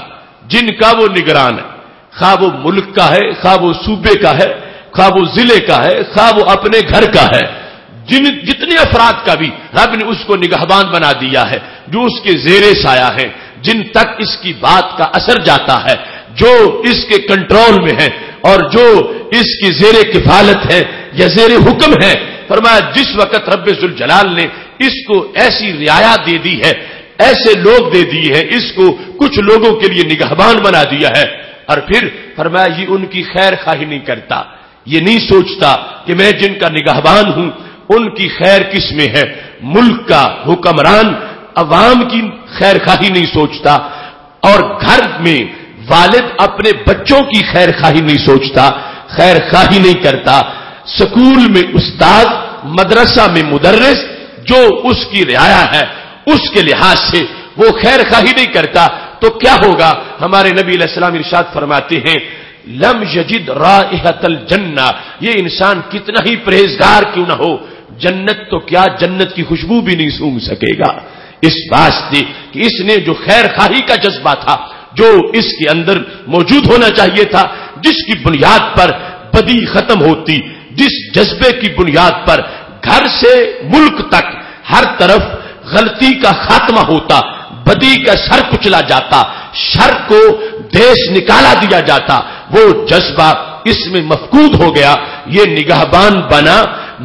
جن کا وہ نگران ہے، خواہ وہ ملک کا ہے، خواہ وہ صوبے کا ہے، خواہ وہ ضلع کا ہے، خواہ وہ اپنے گھر کا ہے، جتنے افراد کا بھی رب نے اس کو نگہبان بنا دیا ہے، جو اس کے زیر سایہ ہیں، جن تک اس کی بات کا اثر جاتا ہے، جو اس کے کنٹرول میں ہے اور جو اس کی زیر کفالت ہے یا زیر حکم ہے۔ فرمایا جس وقت رب ذوالجلال نے اس کو ایسی رعایا دے دی ہے، ایسے لوگ دے دیے ہیں، اس کو کچھ لوگوں کے لیے نگہبان بنا دیا ہے، اور پھر فرمایا یہ ان کی خیر خواہی نہیں کرتا، یہ نہیں سوچتا کہ میں جن کا نگہبان ہوں ان کی خیر کس میں ہے۔ ملک کا حکمران عوام کی خیر خواہی نہیں سوچتا، اور گھر میں والد اپنے بچوں کی خیر خواہی نہیں سوچتا، خیر خواہی نہیں کرتا، سکول میں استاد، مدرسہ میں مدرس جو اس کی رعایا ہے اس کے لحاظ سے وہ خیر خواہی نہیں کرتا، تو کیا ہوگا؟ ہمارے نبی علیہ السلام ارشاد فرماتے ہیں لم یجد رائحۃ الجنہ، یہ انسان کتنا ہی پرہیزگار کیوں نہ ہو، جنت تو کیا جنت کی خوشبو بھی نہیں سونگھ سکے گا۔ اس واسطے کہ اس نے جو خیر خواہی کا جذبہ تھا جو اس کے اندر موجود ہونا چاہیے تھا، جس کی بنیاد پر بدی ختم ہوتی، جس جذبے کی بنیاد پر گھر سے ملک تک ہر طرف غلطی کا خاتمہ ہوتا، بدی کا سر کچلا جاتا، شر کو دیش نکالا دیا جاتا، وہ جذبہ اس میں مفقود ہو گیا۔ یہ نگہبان بنا،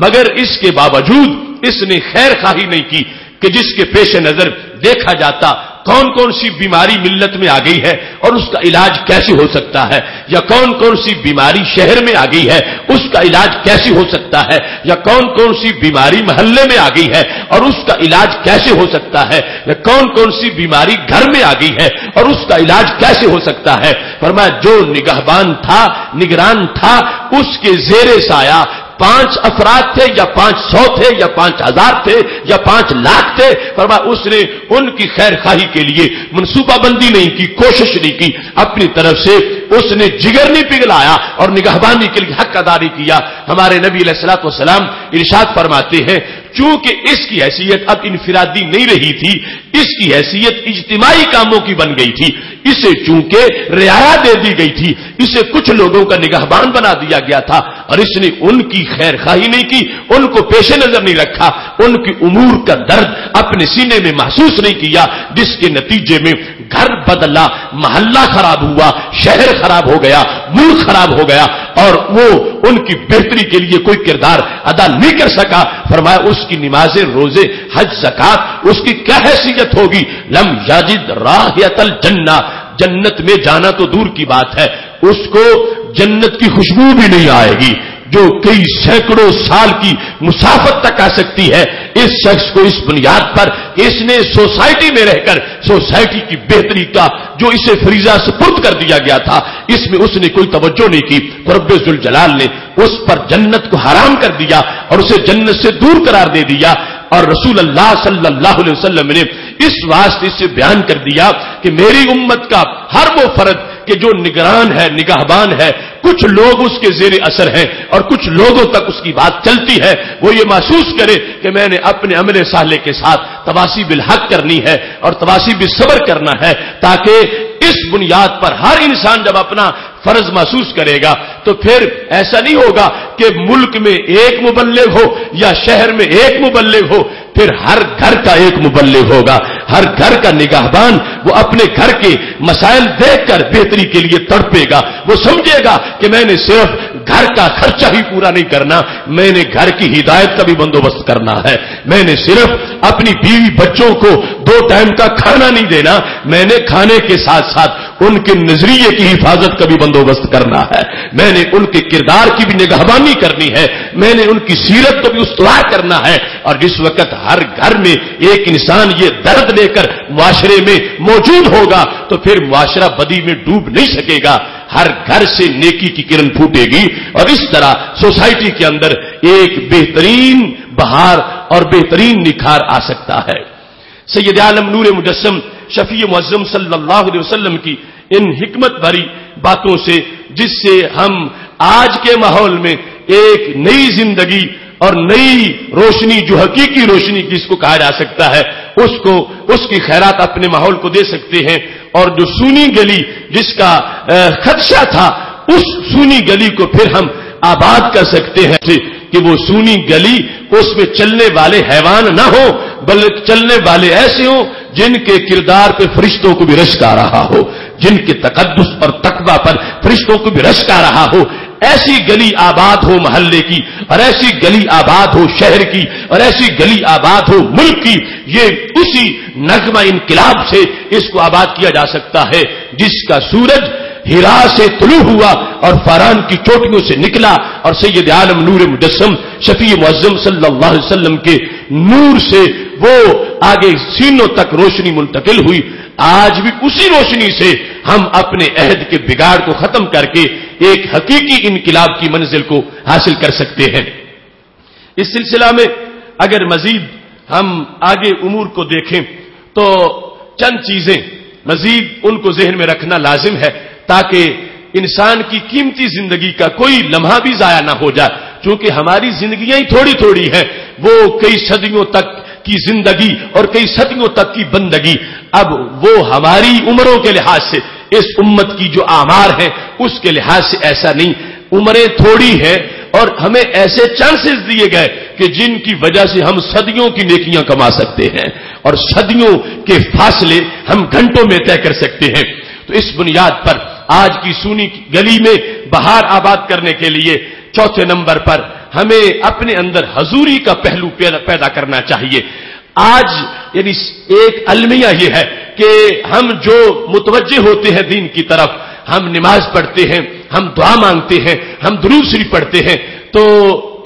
مگر اس کے باوجود اس نے خیر خواہی نہیں کی کہ جس کے پیش نظر دیکھا جاتا کون کون سی بیماری ملت میں آ گئی ہے اور اس کا علاج کیسے ہو سکتا ہے، یا کون کون سی بیماری شہر میں آ گئی ہے اس کا علاج کیسے ہو سکتا ہے، یا کون کون سی بیماری محلے میں آ گئی ہے اور اس کا علاج کیسے ہو سکتا ہے، یا کون کون سی بیماری گھر میں آ گئی ہے اور اس کا علاج کیسے ہو سکتا ہے۔ فرمایا جو نگہبان تھا، نگران تھا، اس کے زیر سایہ 5 افراد تھے یا 500 تھے یا 5000 تھے یا 5 لاکھ تھے، فرمایا اس نے ان کی خیر خواہی کے لیے منصوبہ بندی نہیں کی، کوشش نہیں کی، اپنی طرف سے اس نے جگر نہیں پگھلایا اور نگہبانی کے لیے حق ادا نہیں کیا۔ ہمارے نبی علیہ الصلوۃ والسلام ارشاد فرماتے ہیں چونکہ اس کی حیثیت اب انفرادی نہیں رہی تھی، اس کی حیثیت اجتماعی کاموں کی بن گئی تھی، اسے چونکہ رعایا دے دی گئی تھی، اسے کچھ لوگوں کا نگہبان بنا دیا گیا تھا، اور اس نے ان کی خیر خواہی نہیں کی، ان کو پیش نظر نہیں رکھا، ان کی امور کا درد اپنے سینے میں محسوس نہیں کیا، جس کے نتیجے میں گھر بدلا، محلہ خراب ہوا، شہر خراب ہو گیا، ملک خراب ہو گیا، اور وہ ان کی بہتری کے لیے کوئی کردار ادا نہیں کر سکا۔ فرمایا اس کی نمازیں، روزے، حج، زکات، اس کی کیا حیثیت ہوگی؟ لم یجد رائحۃ الجنہ، جنت میں جانا تو دور کی بات ہے، اس کو جنت کی خوشبو بھی نہیں آئے گی جو کئی سینکڑوں سال کی مسافت تک آ سکتی ہے۔ اس شخص کو اس بنیاد پر اس نے سوسائٹی میں رہ کر سوسائٹی کی بہتری کا جو اسے فریضہ سپرد کر دیا گیا تھا اس میں اس نے کوئی توجہ نہیں کی، تو رب ذوالجلال نے اس پر جنت کو حرام کر دیا اور اسے جنت سے دور قرار دے دیا۔ اور رسول اللہ صلی اللہ علیہ وسلم نے اس واسطے سے بیان کر دیا کہ میری امت کا ہر وہ فرد کہ جو نگران ہے، نگہبان ہے، کچھ لوگ اس کے زیر اثر ہیں اور کچھ لوگوں تک اس کی بات چلتی ہے، وہ یہ محسوس کرے کہ میں نے اپنے عمل صالح کے ساتھ تواصی بالحق کرنی ہے اور تواصی بالصبر کرنا ہے، تاکہ اس بنیاد پر ہر انسان جب اپنا فرض محسوس کرے گا تو پھر ایسا نہیں ہوگا کہ ملک میں ایک مبلغ ہو یا شہر میں ایک مبلغ ہو، پھر ہر گھر کا ایک مبلغ ہوگا، ہر گھر کا نگہبان، وہ اپنے گھر کے مسائل دیکھ کر بہتری کے لیے تڑپے گا، وہ سمجھے گا کہ میں نے صرف گھر کا خرچہ ہی پورا نہیں کرنا، میں نے گھر کی ہدایت کا بھی بندوبست کرنا ہے، میں نے صرف اپنی بیوی بچوں کو 2 ٹائم کا کھانا نہیں دینا، میں نے کھانے کے ساتھ ساتھ ان کے نظریے کی حفاظت کا بھی بندوبست کرنا ہے، میں نے ان کے کردار کی بھی نگہبانی کرنی ہے، میں نے ان کی سیرت کو بھی استوار کرنا ہے۔ اور جس وقت ہر گھر میں ایک انسان یہ درد لے کر معاشرے میں موجود ہوگا تو پھر معاشرہ بدی میں ڈوب نہیں سکے گا، ہر گھر سے نیکی کی کرن پھوٹے گی، اور اس طرح سوسائٹی کے اندر ایک بہترین بہار اور بہترین نکھار آ سکتا ہے۔ سید عالم نور مجسم شفیع معظم صلی اللہ علیہ وسلم کی ان حکمت بھری باتوں سے، جس سے ہم آج کے ماحول میں ایک نئی زندگی اور نئی روشنی جو حقیقی روشنی جس کو کہا جا سکتا ہے اس کی خیرات اپنے ماحول کو دے سکتے ہیں، اور جو سونی گلی جس کا خدشہ تھا اس سونی گلی کو پھر ہم آباد کر سکتے ہیں کہ وہ سونی گلی اس میں چلنے والے حیوان نہ ہو بلکہ چلنے والے ایسے ہوں جن کے کردار پہ فرشتوں کو بھی رشک آ رہا ہو، جن کے تقدس پر تقویٰ پر فرشتوں کو بھی رشک آ رہا ہو، ایسی گلی آباد ہو محلے کی، اور ایسی گلی آباد ہو شہر کی، اور ایسی گلی آباد ہو ملک کی، یہ اسی نغمہ انقلاب سے اس کو آباد کیا جا سکتا ہے جس کا سورج ہرا سے طلوع ہوا اور فاران کی چوٹیوں سے نکلا، اور سید عالم نور مجسم شفیع معظم صلی اللہ علیہ وسلم کے نور سے وہ آگے سینوں تک روشنی منتقل ہوئی۔ آج بھی اسی روشنی سے ہم اپنے عہد کے بگاڑ کو ختم کر کے ایک حقیقی انقلاب کی منزل کو حاصل کر سکتے ہیں۔ اس سلسلہ میں اگر مزید ہم آگے امور کو دیکھیں تو چند چیزیں مزید ان کو ذہن میں رکھنا لازم ہے تاکہ انسان کی قیمتی زندگی کا کوئی لمحہ بھی ضائع نہ ہو جائے، چونکہ ہماری زندگیاں ہی تھوڑی تھوڑی ہیں، وہ کئی صدیوں تک کی زندگی اور کئی صدیوں تک کی بندگی، اب وہ ہماری عمروں کے لحاظ سے اس امت کی جو اعمار ہیں اس کے لحاظ سے ایسا نہیں، عمریں تھوڑی ہیں اور ہمیں ایسے چانسز دیے گئے کہ جن کی وجہ سے ہم صدیوں کی نیکیاں کما سکتے ہیں اور صدیوں کے فاصلے ہم گھنٹوں میں طے کر سکتے ہیں۔ تو اس بنیاد پر آج کی سونی گلی میں بہار آباد کرنے کے لیے چوتھے نمبر پر ہمیں اپنے اندر حضوری کا پہلو پیدا کرنا چاہیے۔ آج یعنی ایک المیہ یہ ہے کہ ہم جو متوجہ ہوتے ہیں دین کی طرف، ہم نماز پڑھتے ہیں، ہم دعا مانگتے ہیں، ہم درود شریف پڑھتے ہیں، تو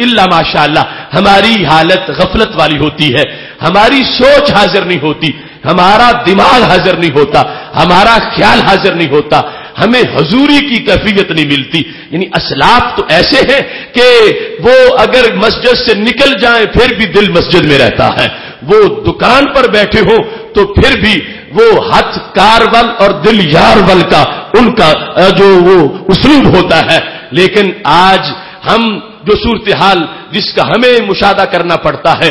الا ماشاءاللہ ہماری حالت غفلت والی ہوتی ہے، ہماری سوچ حاضر نہیں ہوتی، ہمارا دماغ حاضر نہیں ہوتا، ہمارا خیال حاضر نہیں ہوتا، ہمیں حضوری کی کیفیت نہیں ملتی۔ یعنی اسلاف تو ایسے ہیں کہ وہ اگر مسجد سے نکل جائیں پھر بھی دل مسجد میں رہتا ہے، وہ دکان پر بیٹھے ہوں تو پھر بھی وہ ہاتھ کارول اور دل یارول کا ان کا جو وہ اسلوب ہوتا ہے۔ لیکن آج ہم جو صورتحال جس کا ہمیں مشاہدہ کرنا پڑتا ہے،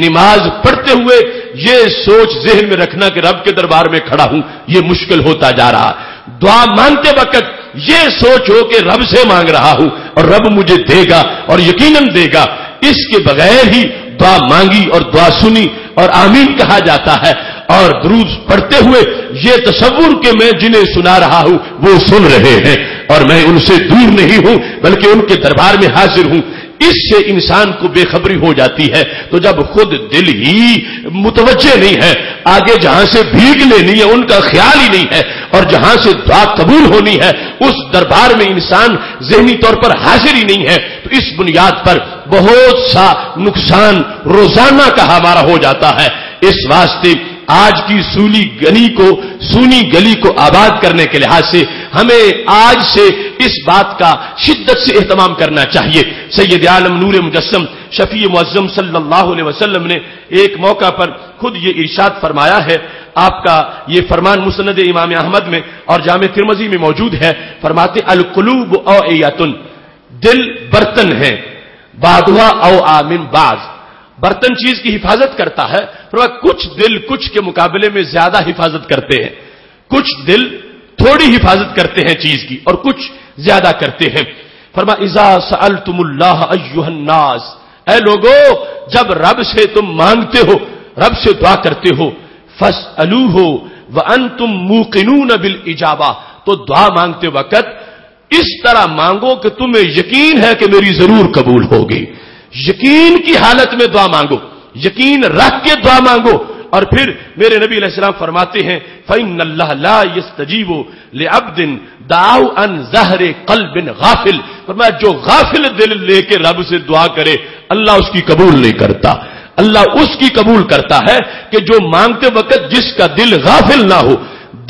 نماز پڑھتے ہوئے یہ سوچ ذہن میں رکھنا کہ رب کے دربار میں کھڑا ہوں، یہ مشکل ہوتا جا رہا ہے۔ دعا مانگتے وقت یہ سوچ ہو کہ رب سے مانگ رہا ہوں اور رب مجھے دے گا اور یقیناً دے گا، اس کے بغیر ہی دعا مانگی اور دعا سنی اور آمین کہا جاتا ہے۔ اور درود پڑھتے ہوئے یہ تصور کہ میں جنہیں سنا رہا ہوں وہ سن رہے ہیں اور میں ان سے دور نہیں ہوں بلکہ ان کے دربار میں حاضر ہوں، اس سے انسان کو بے خبری ہو جاتی ہے۔ تو جب خود دل ہی متوجہ نہیں ہے، آگے جہاں سے بھیگ لینی ہے ان کا خیال ہی نہیں ہے، اور جہاں سے دعا قبول ہونی ہے اس دربار میں انسان ذہنی طور پر حاضر ہی نہیں ہے، تو اس بنیاد پر بہت سا نقصان روزانہ کا ہمارا ہو جاتا ہے۔ اس واسطے آج کی سونی گلی کو آباد کرنے کے لحاظ سے ہمیں آج سے اس بات کا شدت سے اہتمام کرنا چاہیے۔ سید عالم نور مجسم شفیع معظم صلی اللہ علیہ وسلم نے ایک موقع پر خود یہ ارشاد فرمایا ہے، آپ کا یہ فرمان مسند امام احمد میں اور جامع ترمذی میں موجود ہے، فرماتے القلوب اوعیۃ، دل برتن ہے، بعضها اوعى من بعض، برتن چیز کی حفاظت کرتا ہے، کچھ دل کچھ کے مقابلے میں زیادہ حفاظت کرتے ہیں، کچھ دل تھوڑی حفاظت کرتے ہیں چیز کی اور کچھ زیادہ کرتے ہیں۔ فرما اذا سألتم اللہ ایھا الناس، اے لوگو جب رب سے تم مانگتے ہو، رب سے دعا کرتے ہو، فاسألوہ وانتم موقنون بالاجابہ، تو دعا مانگتے وقت اس طرح مانگو کہ تمہیں یقین ہے کہ میری ضرور قبول ہوگی، یقین کی حالت میں دعا مانگو، یقین رکھ کے دعا مانگو۔ اور پھر میرے نبی علیہ السلام فرماتے ہیں فَإِنَّ اللَّهَ لَا يَسْتَجِيبُ لِعَبْدٍ دَعَوْا عَنْ ظَهْرِ قَلْبٍ غافل، فرمایا جو غافل دل لے کے رب سے دعا کرے اللہ اس کی قبول نہیں کرتا، اللہ اس کی قبول کرتا ہے کہ جو مانگتے وقت جس کا دل غافل نہ ہو،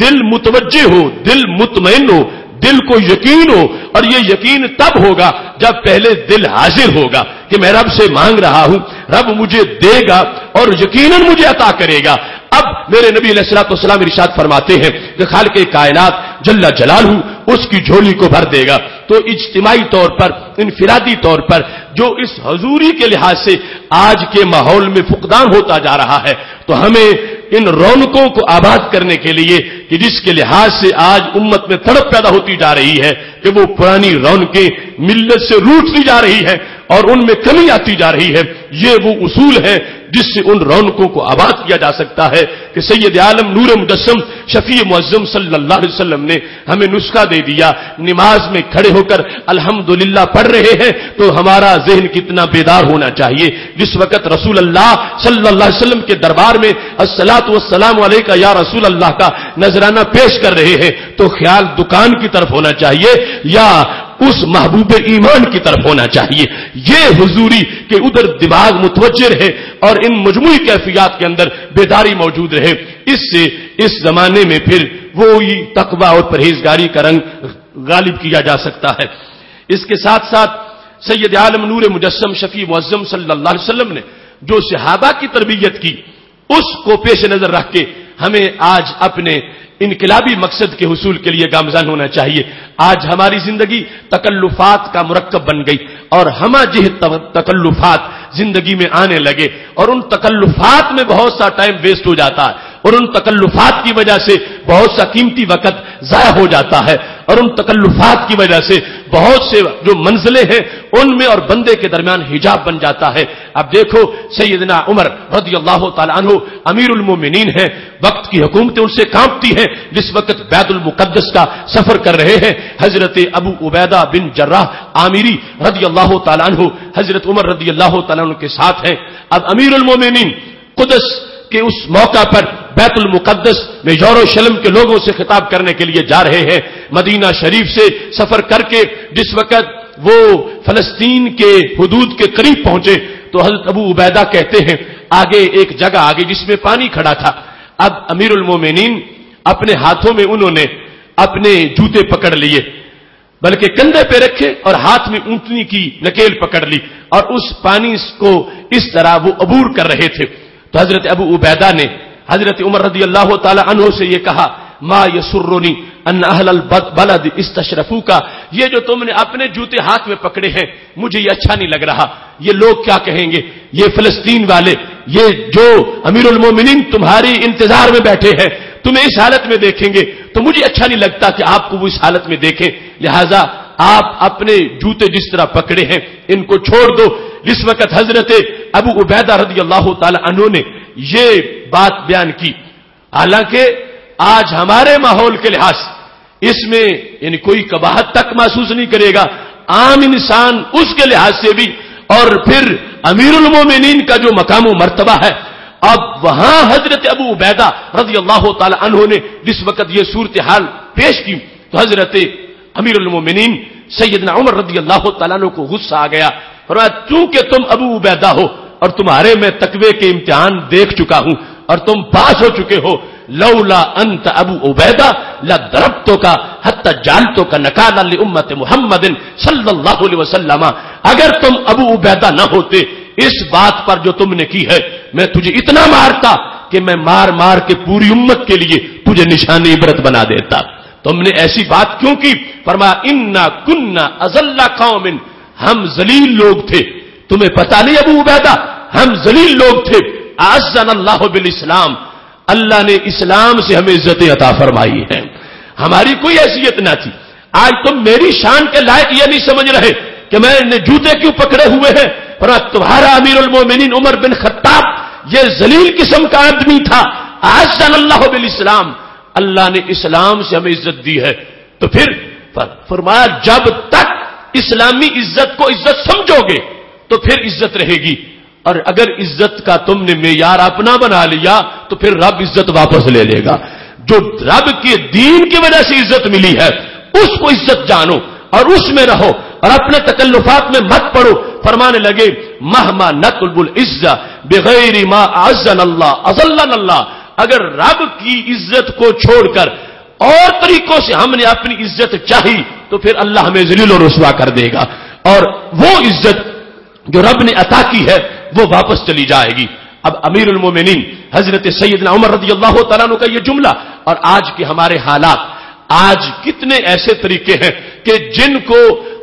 دل متوجہ ہو، دل مطمئن ہو، دل کو یقین ہو، اور یہ یقین تب ہوگا جب پہلے دل حاضر ہوگا کہ میں رب سے مانگ رہا ہوں، رب مجھے دے گا اور یقیناً مجھے عطا کرے گا۔ اب میرے نبی علیہ الصلوۃ والسلام ارشاد فرماتے ہیں کہ خالق کائنات جل جلالہ اس کی جھولی کو بھر دے گا۔ تو اجتماعی طور پر، انفرادی طور پر جو اس حضوری کے لحاظ سے آج کے ماحول میں فقدان ہوتا جا رہا ہے، تو ہمیں ان رونقوں کو آباد کرنے کے لیے کہ جس کے لحاظ سے آج امت میں تڑپ پیدا ہوتی جا رہی ہے کہ وہ پرانی رونقیں ملت سے روٹتی جا رہی ہیں اور ان میں کمی آتی جا رہی ہے، یہ وہ اصول ہے جس سے ان رونقوں کو آباد کیا جا سکتا ہے کہ سید عالم نور مجسم شفیع معظم صلی اللہ علیہ وسلم نے ہمیں نسخہ دے دیا. نماز میں کھڑے ہو کر الحمدللہ پڑھ رہے ہیں تو ہمارا ذہن کتنا بیدار ہونا چاہیے. جس وقت رسول اللہ صلی اللہ علیہ وسلم کے دربار میں الصلاۃ والسلام علیکہ یا رسول اللہ کا نذرانہ پیش کر رہے ہیں تو خیال دکان کی طرف ہونا چاہیے یا اس محبوب ایمان کی طرف ہونا چاہیے. یہ حضوری کہ ادھر دماغ متوجہ رہے اور ان مجموعی کیفیات کے اندر بیداری موجود رہے. اس سے اس زمانے میں پھر وہی تقویٰ اور پرہیزگاری کا رنگ غالب کیا جا سکتا ہے. اس کے ساتھ ساتھ سید عالم نور مجسم شفیع معظم صلی اللہ علیہ وسلم نے جو صحابہ کی تربیت کی اس کو پیش نظر رکھ کے ہمیں آج اپنے انقلابی مقصد کے حصول کے لیے گامزن ہونا چاہیے. آج ہماری زندگی تکلفات کا مرکب بن گئی اور ہمہ جہت تکلفات زندگی میں آنے لگے اور ان تکلفات میں بہت سا ٹائم ویسٹ ہو جاتا ہے اور ان تکلفات کی وجہ سے بہت سا قیمتی وقت ضائع ہو جاتا ہے اور ان تکلفات کی وجہ سے بہت سے جو منزلیں ہیں ان میں اور بندے کے درمیان حجاب بن جاتا ہے. اب دیکھو سیدنا عمر رضی اللہ تعالی عنہ امیر المومنین ہیں, وقت کی حکومتیں ان سے کانپتی ہیں. جس وقت بیت المقدس کا سفر کر رہے ہیں حضرت ابو عبیدہ بن جراح عامری رضی اللہ تعالی عنہ حضرت عمر رضی اللہ تعالی عنہ کے ساتھ ہیں. اب امیر المومنین قدس کہ اس موقع پر بیت المقدس میں یروشلم کے لوگوں سے خطاب کرنے کے لیے جا رہے ہیں. مدینہ شریف سے سفر کر کے جس وقت وہ فلسطین کے حدود کے قریب پہنچے تو حضرت ابو عبیدہ کہتے ہیں آگے ایک جگہ آگے جس میں پانی کھڑا تھا. اب امیر المومنین اپنے ہاتھوں میں انہوں نے اپنے جوتے پکڑ لیے, بلکہ کندھے پہ رکھے اور ہاتھ میں اونٹنی کی نکیل پکڑ لی اور اس پانی کو اس طرح وہ عبور کر رہے تھے. تو حضرت ابو عبیدہ نے حضرت عمر رضی اللہ تعالی عنہ سے یہ کہا ما یسرنی ان اہل البلد استشرفوکا, یہ جو تم نے اپنے جوتے ہاتھ میں پکڑے ہیں مجھے یہ اچھا نہیں لگ رہا. یہ لوگ کیا کہیں گے, یہ فلسطین والے, یہ جو امیر المومنین تمہاری انتظار میں بیٹھے ہیں تمہیں اس حالت میں دیکھیں گے تو مجھے اچھا نہیں لگتا کہ آپ کو وہ اس حالت میں دیکھیں. لہذا آپ اپنے جوتے جس طرح پکڑے ہیں ان کو چھوڑ دو. جس وقت حضرت ابو عبیدہ رضی اللہ تعالی عنہ نے یہ بات بیان کی, حالانکہ آج ہمارے ماحول کے لحاظ اس میں یعنی کوئی قباحت تک محسوس نہیں کرے گا, عام انسان اس کے لحاظ سے بھی, اور پھر امیر المومنین کا جو مقام و مرتبہ ہے. اب وہاں حضرت ابو عبیدہ رضی اللہ تعالی عنہ نے جس وقت یہ صورتحال پیش کی تو حضرت امیر المومنین سیدنا عمر رضی اللہ تعالیٰ عنہ کو غصہ آ گیا. فرمایا چونکہ تم ابو عبیدہ ہو اور تمہارے میں تقوی کے امتحان دیکھ چکا ہوں اور تم پاس ہو چکے ہو, لولا انت ابو عبیدہ لضربتک حتی جعلتک نکالا لامت محمد صلی اللہ علیہ وسلم, اگر تم ابو عبیدہ نہ ہوتے اس بات پر جو تم نے کی ہے میں تجھے اتنا مارتا کہ میں مار مار کے پوری امت کے لیے تجھے نشان عبرت بنا دیتا. تم نے ایسی بات کیوں کی؟ فرمایا انا کنا اذل قوم, ہم ذلیل لوگ تھے. تمہیں پتا نہیں ابو عبیدہ, ہم ذلیل لوگ تھے. اعزنا اللہ بالاسلام, اللہ نے اسلام سے ہمیں عزت عطا فرمائی ہے, ہماری کوئی حیثیت نہ تھی. آج تم میری شان کے لائق یہ نہیں سمجھ رہے کہ میں نے جوتے کیوں پکڑے ہوئے ہیں. فرمایا تمہارا امیر المومنین عمر بن خطاب یہ ذلیل قسم کا آدمی تھا. اعزنا اللہ بالاسلام, اللہ نے اسلام سے ہمیں عزت دی ہے. تو پھر فرمایا جب تک اسلامی عزت کو عزت سمجھو گے تو پھر عزت رہے گی, اور اگر عزت کا تم نے معیار اپنا بنا لیا تو پھر رب عزت واپس لے لے گا. جو رب کے دین کی وجہ سے عزت ملی ہے اس کو عزت جانو اور اس میں رہو اور اپنے تکلفات میں مت پڑو. فرمانے لگے مہما نطلب العزہ بغیر ما اعزنا اللہ اذلنا اللہ, اگر رب کی عزت کو چھوڑ کر اور طریقوں سے ہم نے اپنی عزت چاہی تو پھر اللہ ہمیں ذلیل و رسوا کر دے گا اور وہ عزت جو رب نے عطا کی ہے وہ واپس چلی جائے گی. اب امیر المومنین حضرت سیدنا عمر رضی اللہ تعالیٰ عنہ کا یہ جملہ اور آج کے ہمارے حالات, آج کتنے ایسے طریقے ہیں کہ جن کو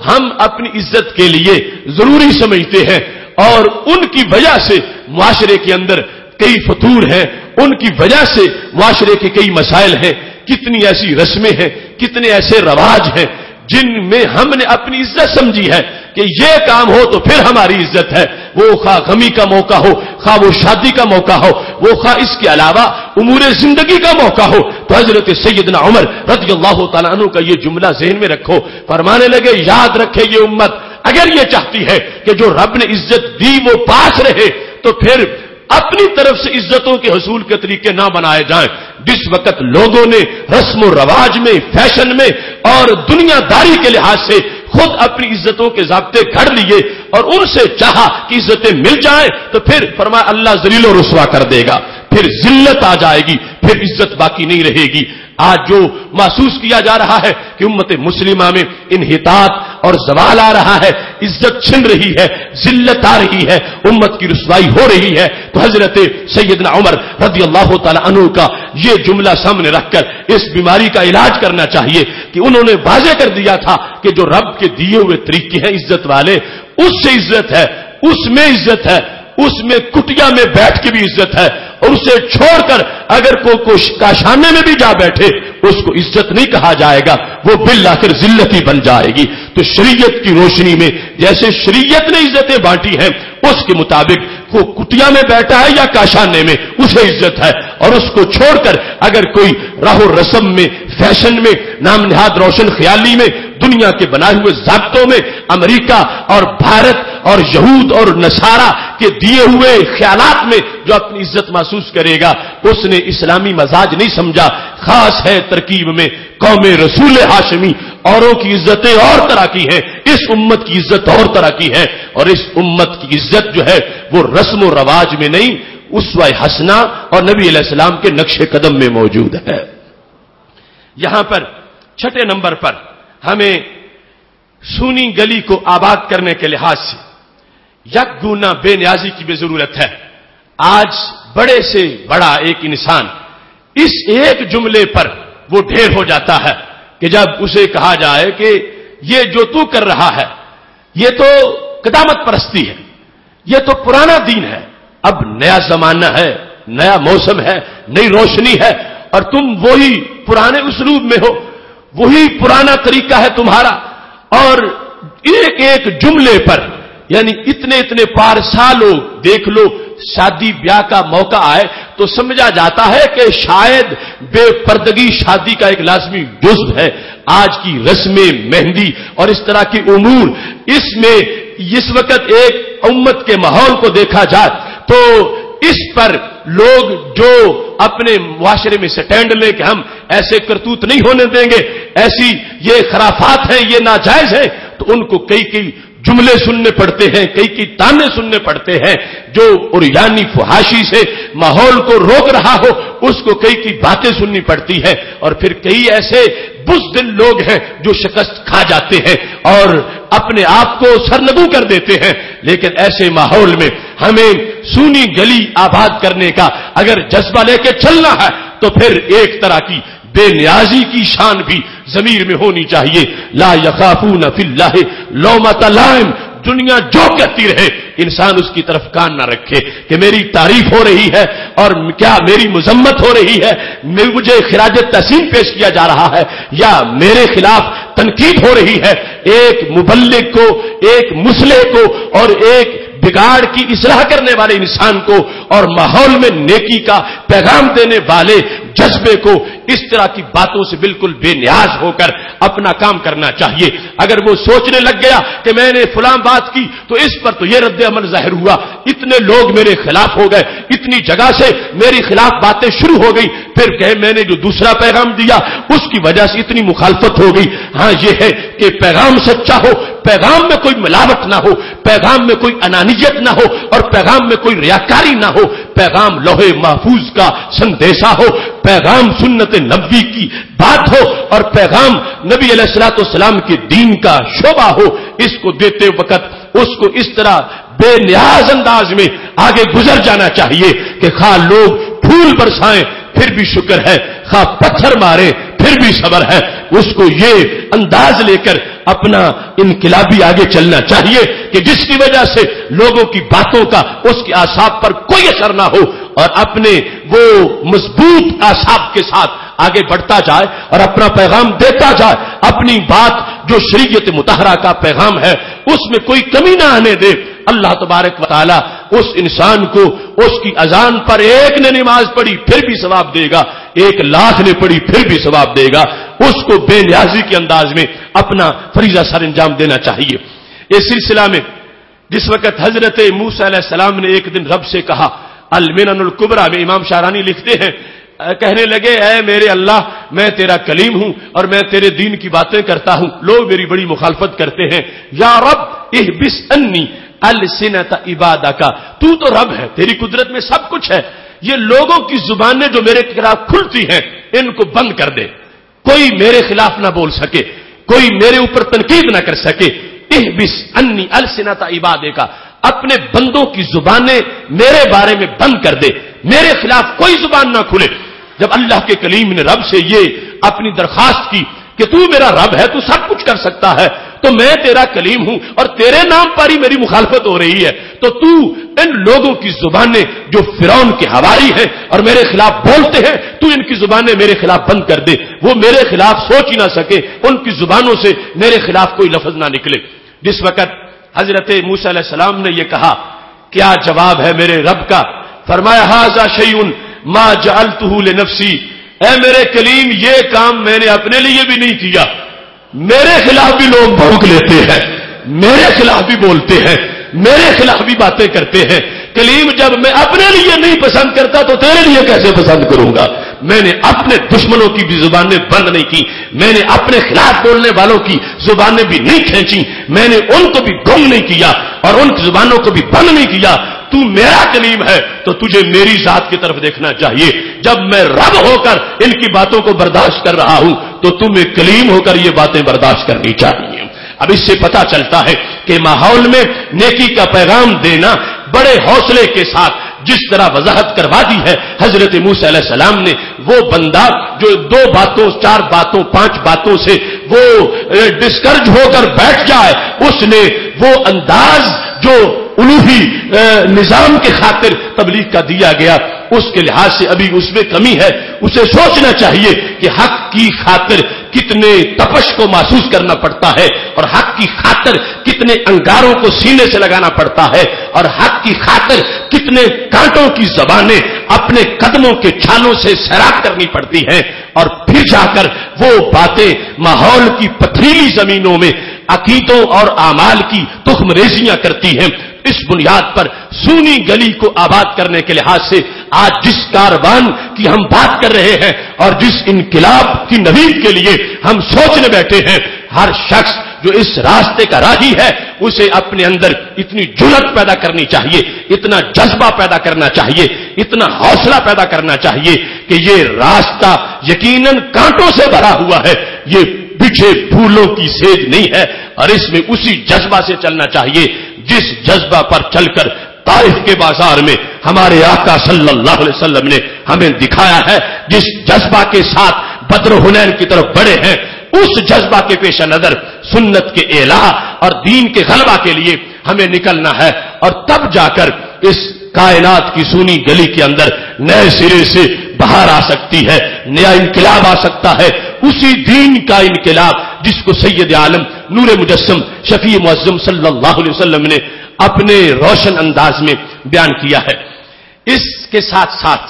ہم اپنی عزت کے لیے ضروری سمجھتے ہیں اور ان کی وجہ سے معاشرے کے اندر کئی فتور ہیں, ان کی وجہ سے معاشرے کے کئی مسائل ہیں. کتنی ایسی رسمیں ہیں, کتنے ایسے رواج ہیں جن میں ہم نے اپنی عزت سمجھی ہے کہ یہ کام ہو تو پھر ہماری عزت ہے. وہ خواہ غمی کا موقع ہو خواہ وہ شادی کا موقع ہو، وہ خواہ اس کے علاوہ امور زندگی کا موقع ہو، تو حضرت سیدنا عمر رضی اللہ تعالیٰ عنہ کا یہ جملہ ذہن میں رکھو، فرمانے لگے یاد رکھے یہ امت اگر یہ چاہتی ہے کہ جو رب نے عزت دی وہ پاس رہے تو پھر اپنی طرف سے عزتوں کے حصول کے طریقے نہ بنائے جائیں۔ جس وقت لوگوں نے رسم و رواج میں، فیشن میں اور دنیا داری کے لحاظ سے خود اپنی عزتوں کے ضابطے گھڑ لیے اور ان سے چاہا کہ عزتیں مل جائیں تو پھر فرمایا اللہ ذلیل و رسوا کر دے گا، پھر ذلت آ جائے گی، پھر عزت باقی نہیں رہے گی۔ آج جو محسوس کیا جا رہا ہے کہ امت مسلمہ میں انحطاط اور زوال آ رہا ہے، عزت چھن رہی ہے، ذلت آ رہی ہے، امت کی رسوائی ہو رہی ہے، تو حضرت سیدنا عمر رضی اللہ تعالی عنہ کا یہ جملہ سامنے رکھ کر اس بیماری کا علاج کرنا چاہیے کہ انہوں نے واضح کر دیا تھا کہ جو رب کے دیے ہوئے طریقے ہیں عزت والے، اس سے عزت ہے، اس میں عزت ہے، اس میں کٹیا میں بیٹھ کے بھی عزت ہے، اور اسے چھوڑ کر اگر کوئی کاشانے میں بھی جا بیٹھے اس کو عزت نہیں کہا جائے گا، وہ بالآخر ذلت ہی بن جائے گی۔ تو شریعت کی روشنی میں جیسے شریعت نے عزتیں بانٹی ہیں اس کے مطابق وہ کٹیا میں بیٹھا ہے یا کاشانے میں اسے عزت ہے، اور اس کو چھوڑ کر اگر کوئی راہ و رسم میں، فیشن میں، نام نہاد روشن خیالی میں، دنیا کے بنائے ہوئے ضابطوں میں، امریکہ اور بھارت اور یہود اور نصارہ کے دیے ہوئے خیالات میں جو اپنی عزت محسوس کرے گا اس نے اسلامی مزاج نہیں سمجھا۔ خاص ہے ترکیب میں قوم رسول ہاشمی، اوروں کی عزتیں اور طرح کی ہیں، اس امت کی عزت اور طرح کی ہے، اور اس امت کی عزت جو ہے وہ رسم و رواج میں نہیں، اسوہ حسنہ اور نبی علیہ السلام کے نقش قدم میں موجود ہے۔ یہاں پر چھٹے نمبر پر ہمیں سونی گلی کو آباد کرنے کے لحاظ سے یک گونا بے نیازی کی بھی ضرورت ہے۔ آج بڑے سے بڑا ایک انسان اس ایک جملے پر وہ ڈھیر ہو جاتا ہے کہ جب اسے کہا جائے کہ یہ جو تو کر رہا ہے یہ تو قدامت پرستی ہے، یہ تو پرانا دین ہے، اب نیا زمانہ ہے، نیا موسم ہے، نئی روشنی ہے، اور تم وہی پرانے اسلوب میں ہو، وہی پرانا طریقہ ہے تمہارا۔ اور ایک ایک جملے پر یعنی اتنے پارسا لوگ دیکھ لو، شادی بیاہ کا موقع آئے تو سمجھا جاتا ہے کہ شاید بے پردگی شادی کا ایک لازمی جزو ہے۔ آج کی رسمیں، مہندی اور اس طرح کی امور، اس میں اس وقت ایک امت کے ماحول کو دیکھا جائے تو اس پر لوگ جو اپنے معاشرے میں سٹینڈ لیں کہ ہم ایسے کرتوت نہیں ہونے دیں گے، ایسی یہ خرافات ہیں، یہ ناجائز ہیں، تو ان کو کئی جملے سننے پڑتے ہیں، کئی تانے سننے پڑتے ہیں جو عریانی فحاشی سے ماحول کو روک رہا ہو، اس کو کئی باتیں سننی پڑتی ہیں، اور پھر کئی ایسے بزدل لوگ ہیں جو شکست کھا جاتے ہیں اور اپنے آپ کو سرنگوں کر دیتے ہیں۔ لیکن ایسے ماحول میں ہمیں سونی گلی آباد کرنے کا اگر جذبہ لے کے چلنا ہے تو پھر ایک طرح کی بے نیازی کی شان بھی ضمیر میں ہونی چاہیے۔ لا یخافون فی اللہ لومۃ لائم، دنیا جو کہتی رہے انسان اس کی طرف کان نہ رکھے کہ میری تعریف ہو رہی ہے اور کیا میری مذمت ہو رہی ہے، مجھے خراج تحسین پیش کیا جا رہا ہے یا میرے خلاف تنقید ہو رہی ہے۔ ایک مبلغ کو، ایک مصلح کو اور ایک بگاڑ کی اصلاح کرنے والے انسان کو اور ماحول میں نیکی کا پیغام دینے والے جذبے کو اس طرح کی باتوں سے بالکل بے نیاز ہو کر اپنا کام کرنا چاہیے۔ اگر وہ سوچنے لگ گیا کہ میں نے فلاں بات کی تو اس پر تو یہ رد عمل ظاہر ہوا، اتنے لوگ میرے خلاف ہو گئے، اتنی جگہ سے میری خلاف باتیں شروع ہو گئی، پھر کہ میں نے جو دوسرا پیغام دیا اس کی وجہ سے اتنی مخالفت ہو گئی۔ ہاں یہ ہے کہ پیغام سچا ہو، پیغام میں کوئی ملاوٹ نہ ہو، پیغام میں کوئی انانیت نہ ہو اور پیغام میں کوئی ریاکاری نہ ہو، پیغام لوح محفوظ کا سندیشہ ہو، پیغام سنت نبوی کی بات ہو اور پیغام نبی علیہ الصلوۃ والسلام کے دین کا شعبہ ہو۔ اس کو دیتے وقت اس کو اس طرح بے نیاز انداز میں آگے گزر جانا چاہیے کہ خواہ لوگ پھول برسائیں پھر بھی شکر ہے، خواہ پتھر مارے پھر بھی صبر ہے۔ اس کو یہ انداز لے کر اپنا انقلابی آگے چلنا چاہیے کہ جس کی وجہ سے لوگوں کی باتوں کا اس کے اعصاب پر کوئی اثر نہ ہو اور اپنے وہ مضبوط اعصاب کے ساتھ آگے بڑھتا جائے اور اپنا پیغام دیتا جائے، اپنی بات جو شریعت مطہرہ کا پیغام ہے اس میں کوئی کمی نہ آنے دے۔ اللہ تبارک و تعالی اس انسان کو اس کی اذان پر ایک نے نماز پڑھی پھر بھی ثواب دے گا، 1,00,000 نے پڑھی پھر بھی ثواب دے گا۔ اس کو بے نیازی کے انداز میں اپنا فریضہ سر انجام دینا چاہیے۔ اس سلسلہ میں جس وقت حضرت موسیٰ علیہ السلام نے ایک دن رب سے کہا، المنن الکبریٰ میں امام شارانی لکھتے ہیں، کہنے لگے اے میرے اللہ میں تیرا کلیم ہوں اور میں تیرے دین کی باتیں کرتا ہوں، لوگ میری بڑی مخالفت کرتے ہیں، یا رب احبس انی السنۃ عبادک، تو رب ہے، تیری قدرت میں سب کچھ ہے، یہ لوگوں کی زبانیں جو میرے خلاف کھلتی ہیں ان کو بند کر دے، کوئی میرے خلاف نہ بول سکے، کوئی میرے اوپر تنقید نہ کر سکے۔ احبس انی السنۃ عبادک، اپنے بندوں کی زبانیں میرے بارے میں بند کر دے، میرے خلاف کوئی زبان نہ کھلے۔ جب اللہ کے کلیم نے رب سے یہ اپنی درخواست کی کہ تو میرا رب ہے، تو سب کچھ کر سکتا ہے، تو میں تیرا کلیم ہوں اور تیرے نام پر ہی میری مخالفت ہو رہی ہے، تو ان لوگوں کی زبانیں جو فرعون کے حواری ہیں اور میرے خلاف بولتے ہیں، تو ان کی زبانیں میرے خلاف بند کر دے، وہ میرے خلاف سوچ ہی نہ سکے، ان کی زبانوں سے میرے خلاف کوئی لفظ نہ نکلے۔ جس وقت حضرت موسیٰ علیہ السلام نے یہ کہا، کیا جواب ہے میرے رب کا؟ فرمایا ھذا شیء ما جعلتہ لنفسی، اے میرے کلیم یہ کام میں نے اپنے لیے بھی نہیں کیا، میرے خلاف بھی لوگ بھونک لیتے ہیں، میرے خلاف بھی بولتے ہیں، میرے خلاف بھی باتیں کرتے ہیں، کلیم جب میں اپنے لیے نہیں پسند کرتا تو تیرے لیے کیسے پسند کروں گا؟ میں نے اپنے دشمنوں کی بھی زبانیں بند نہیں کی، میں نے اپنے خلاف بولنے والوں کی زبانیں بھی نہیں کھینچی، میں نے ان کو بھی گم نہیں کیا اور ان کی زبانوں کو بھی بند نہیں کیا۔ تو میرا کلیم ہے تو تجھے میری ذات کی طرف دیکھنا چاہیے، جب میں رب ہو کر ان کی باتوں کو برداشت کر رہا ہوں تو تمہیں کلیم ہو کر یہ باتیں برداشت کرنی چاہیے۔ اب اس سے پتہ چلتا ہے کہ ماحول میں نیکی کا پیغام دینا بڑے حوصلے کے ساتھ جس طرح وضاحت کروا دی ہے حضرت موسیٰ علیہ السلام نے، وہ بندہ جو 2 باتوں 4 باتوں 5 باتوں سے وہ ڈسکرج ہو کر بیٹھ جائے، اس نے وہ انداز جو الوہی نظام کے خاطر تبلیغ کا دیا گیا، اس کے لحاظ سے ابھی اس میں کمی ہے، اسے سوچنا چاہیے کہ حق کی خاطر کتنے تپش کو محسوس کرنا پڑتا ہے اور حق کی خاطر کتنے انگاروں کو سینے سے لگانا پڑتا ہے اور حق کی خاطر کتنے کانٹوں کی زبانیں اپنے قدموں کے چھالوں سے سیراب کرنی پڑتی ہیں، اور پھر جا کر وہ باتیں ماحول کی پتھریلی زمینوں میں عقیدوں اور اعمال کی تخم ریزیاں کرتی ہیں۔ اس بنیاد پر سونی گلی کو آباد کرنے کے لحاظ سے آج جس کاروان کی ہم بات کر رہے ہیں اور جس انقلاب کی نوید کے لیے ہم سوچنے بیٹھے ہیں، ہر شخص جو اس راستے کا راہی ہے اسے اپنے اندر اتنی جرأت پیدا کرنی چاہیے، اتنا جذبہ پیدا کرنا چاہیے، اتنا حوصلہ پیدا کرنا چاہیے کہ یہ راستہ یقیناً کانٹوں سے بھرا ہوا ہے، یہ بچھے پھولوں کی سیج نہیں ہے، اور اس میں اسی جذبہ سے چلنا چاہیے جس جذبہ پر چل کر طائف کے بازار میں ہمارے آقا صلی اللہ علیہ وسلم نے ہمیں دکھایا ہے، جس جذبہ کے ساتھ بدر حنین کی طرف بڑھے ہیں، اس جذبہ کے پیش نظر سنت کے اعلاء اور دین کے غلبہ کے لیے ہمیں نکلنا ہے، اور تب جا کر اس کائنات کی سونی گلی کے اندر نئے سرے سے بہار آ سکتی ہے، نیا انقلاب آ سکتا ہے، اسی دین کا انقلاب جس کو سید عالم نور مجسم شفیع معظم صلی اللہ علیہ وسلم نے اپنے روشن انداز میں بیان کیا ہے۔ اس کے ساتھ ساتھ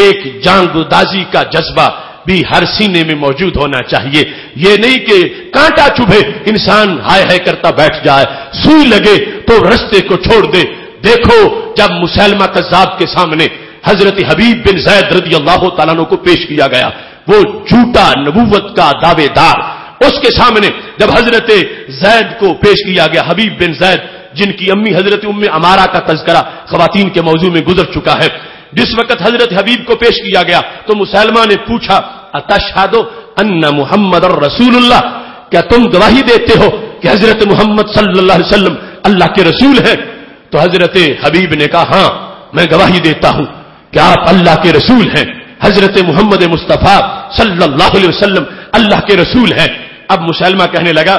ایک جانگدازی کا جذبہ بھی ہر سینے میں موجود ہونا چاہیے، یہ نہیں کہ کانٹا چبھے انسان ہائے ہائے کرتا بیٹھ جائے، سوئی لگے تو رستے کو چھوڑ دے۔ دیکھو جب مسیلمہ کذاب کے سامنے حضرت حبیب بن زید رضی اللہ تعالیٰ عنہ کو پیش کیا گیا، وہ جھوٹا نبوت کا دعوے دار، اس کے سامنے جب حضرت زید کو پیش کیا گیا، حبیب بن زید جن کی امی حضرت ام عمارہ کا تذکرہ خواتین کے موضوع میں گزر چکا ہے، جس وقت حضرت حبیب کو پیش کیا گیا تو مسلمہ نے پوچھا اتشہدو ان محمد رسول اللہ، کیا تم گواہی دیتے ہو کہ حضرت محمد صلی اللہ علیہ وسلم اللہ کے رسول ہیں؟ تو حضرت حبیب نے کہا ہاں میں گواہی دیتا ہوں کہ آپ اللہ کے رسول ہیں، حضرت محمد مصطفیٰ صلی اللہ علیہ وسلم اللہ کے رسول ہیں۔ اب مسلمہ کہنے لگا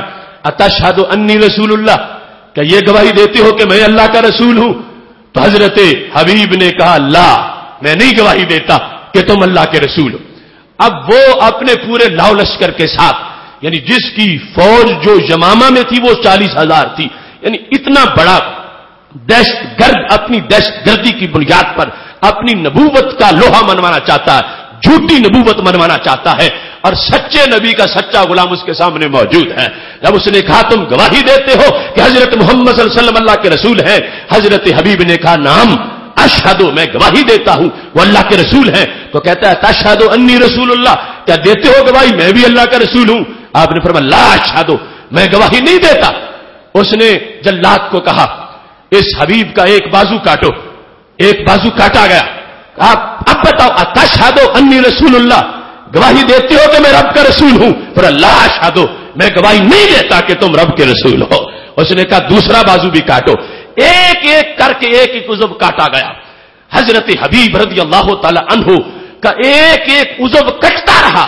اتشہد انی رسول اللہ، کیا یہ گواہی دیتے ہو کہ میں اللہ کا رسول ہوں؟ تو حضرت حبیب نے کہا لا، میں نہیں گواہی دیتا کہ تم اللہ کے رسول ہو۔ اب وہ اپنے پورے لاؤ لشکر کے ساتھ، یعنی جس کی فوج جو یمامہ میں تھی وہ 40,000 تھی، یعنی اتنا بڑا دہشت گرد اپنی دہشت گردی کی بنیاد پر اپنی نبوت کا لوہا منوانا چاہتا ہے، جھوٹی نبوت منوانا چاہتا ہے، اور سچے نبی کا سچا غلام اس کے سامنے موجود ہے۔ جب اس نے کہا تم گواہی دیتے ہو کہ حضرت محمد صلی اللہ علیہ وسلم اللہ کے رسول ہیں، حضرت حبیب نے کہا نعم اشہدو، میں گواہی دیتا ہوں وہ اللہ کے رسول ہیں۔ تو کہتا ہے تشہدو انی رسول اللہ، کیا دیتے ہو گواہی میں بھی اللہ کا رسول ہوں؟ آپ نے فرمایا لا اشہدو، میں گواہی نہیں دیتا۔ اس نے جلاد کو کہا اس حبیب کا ایک بازو کاٹو، ایک بازو کاٹا گیا۔ آپ اب بتاؤ اتشہدو انی رسول اللہ، گواہی دیتے ہو کہ میں رب کا رسول ہوں؟ پر لا اشہدو، میں گواہی نہیں دیتا کہ تم رب کے رسول ہو۔ اس نے کہا دوسرا بازو بھی کاٹو، ایک ایک کر کے ایک ایک عضو کاٹا گیا۔ حضرت حبیب رضی اللہ تعالی عنہ کا ایک ایک عضو کٹتا رہا۔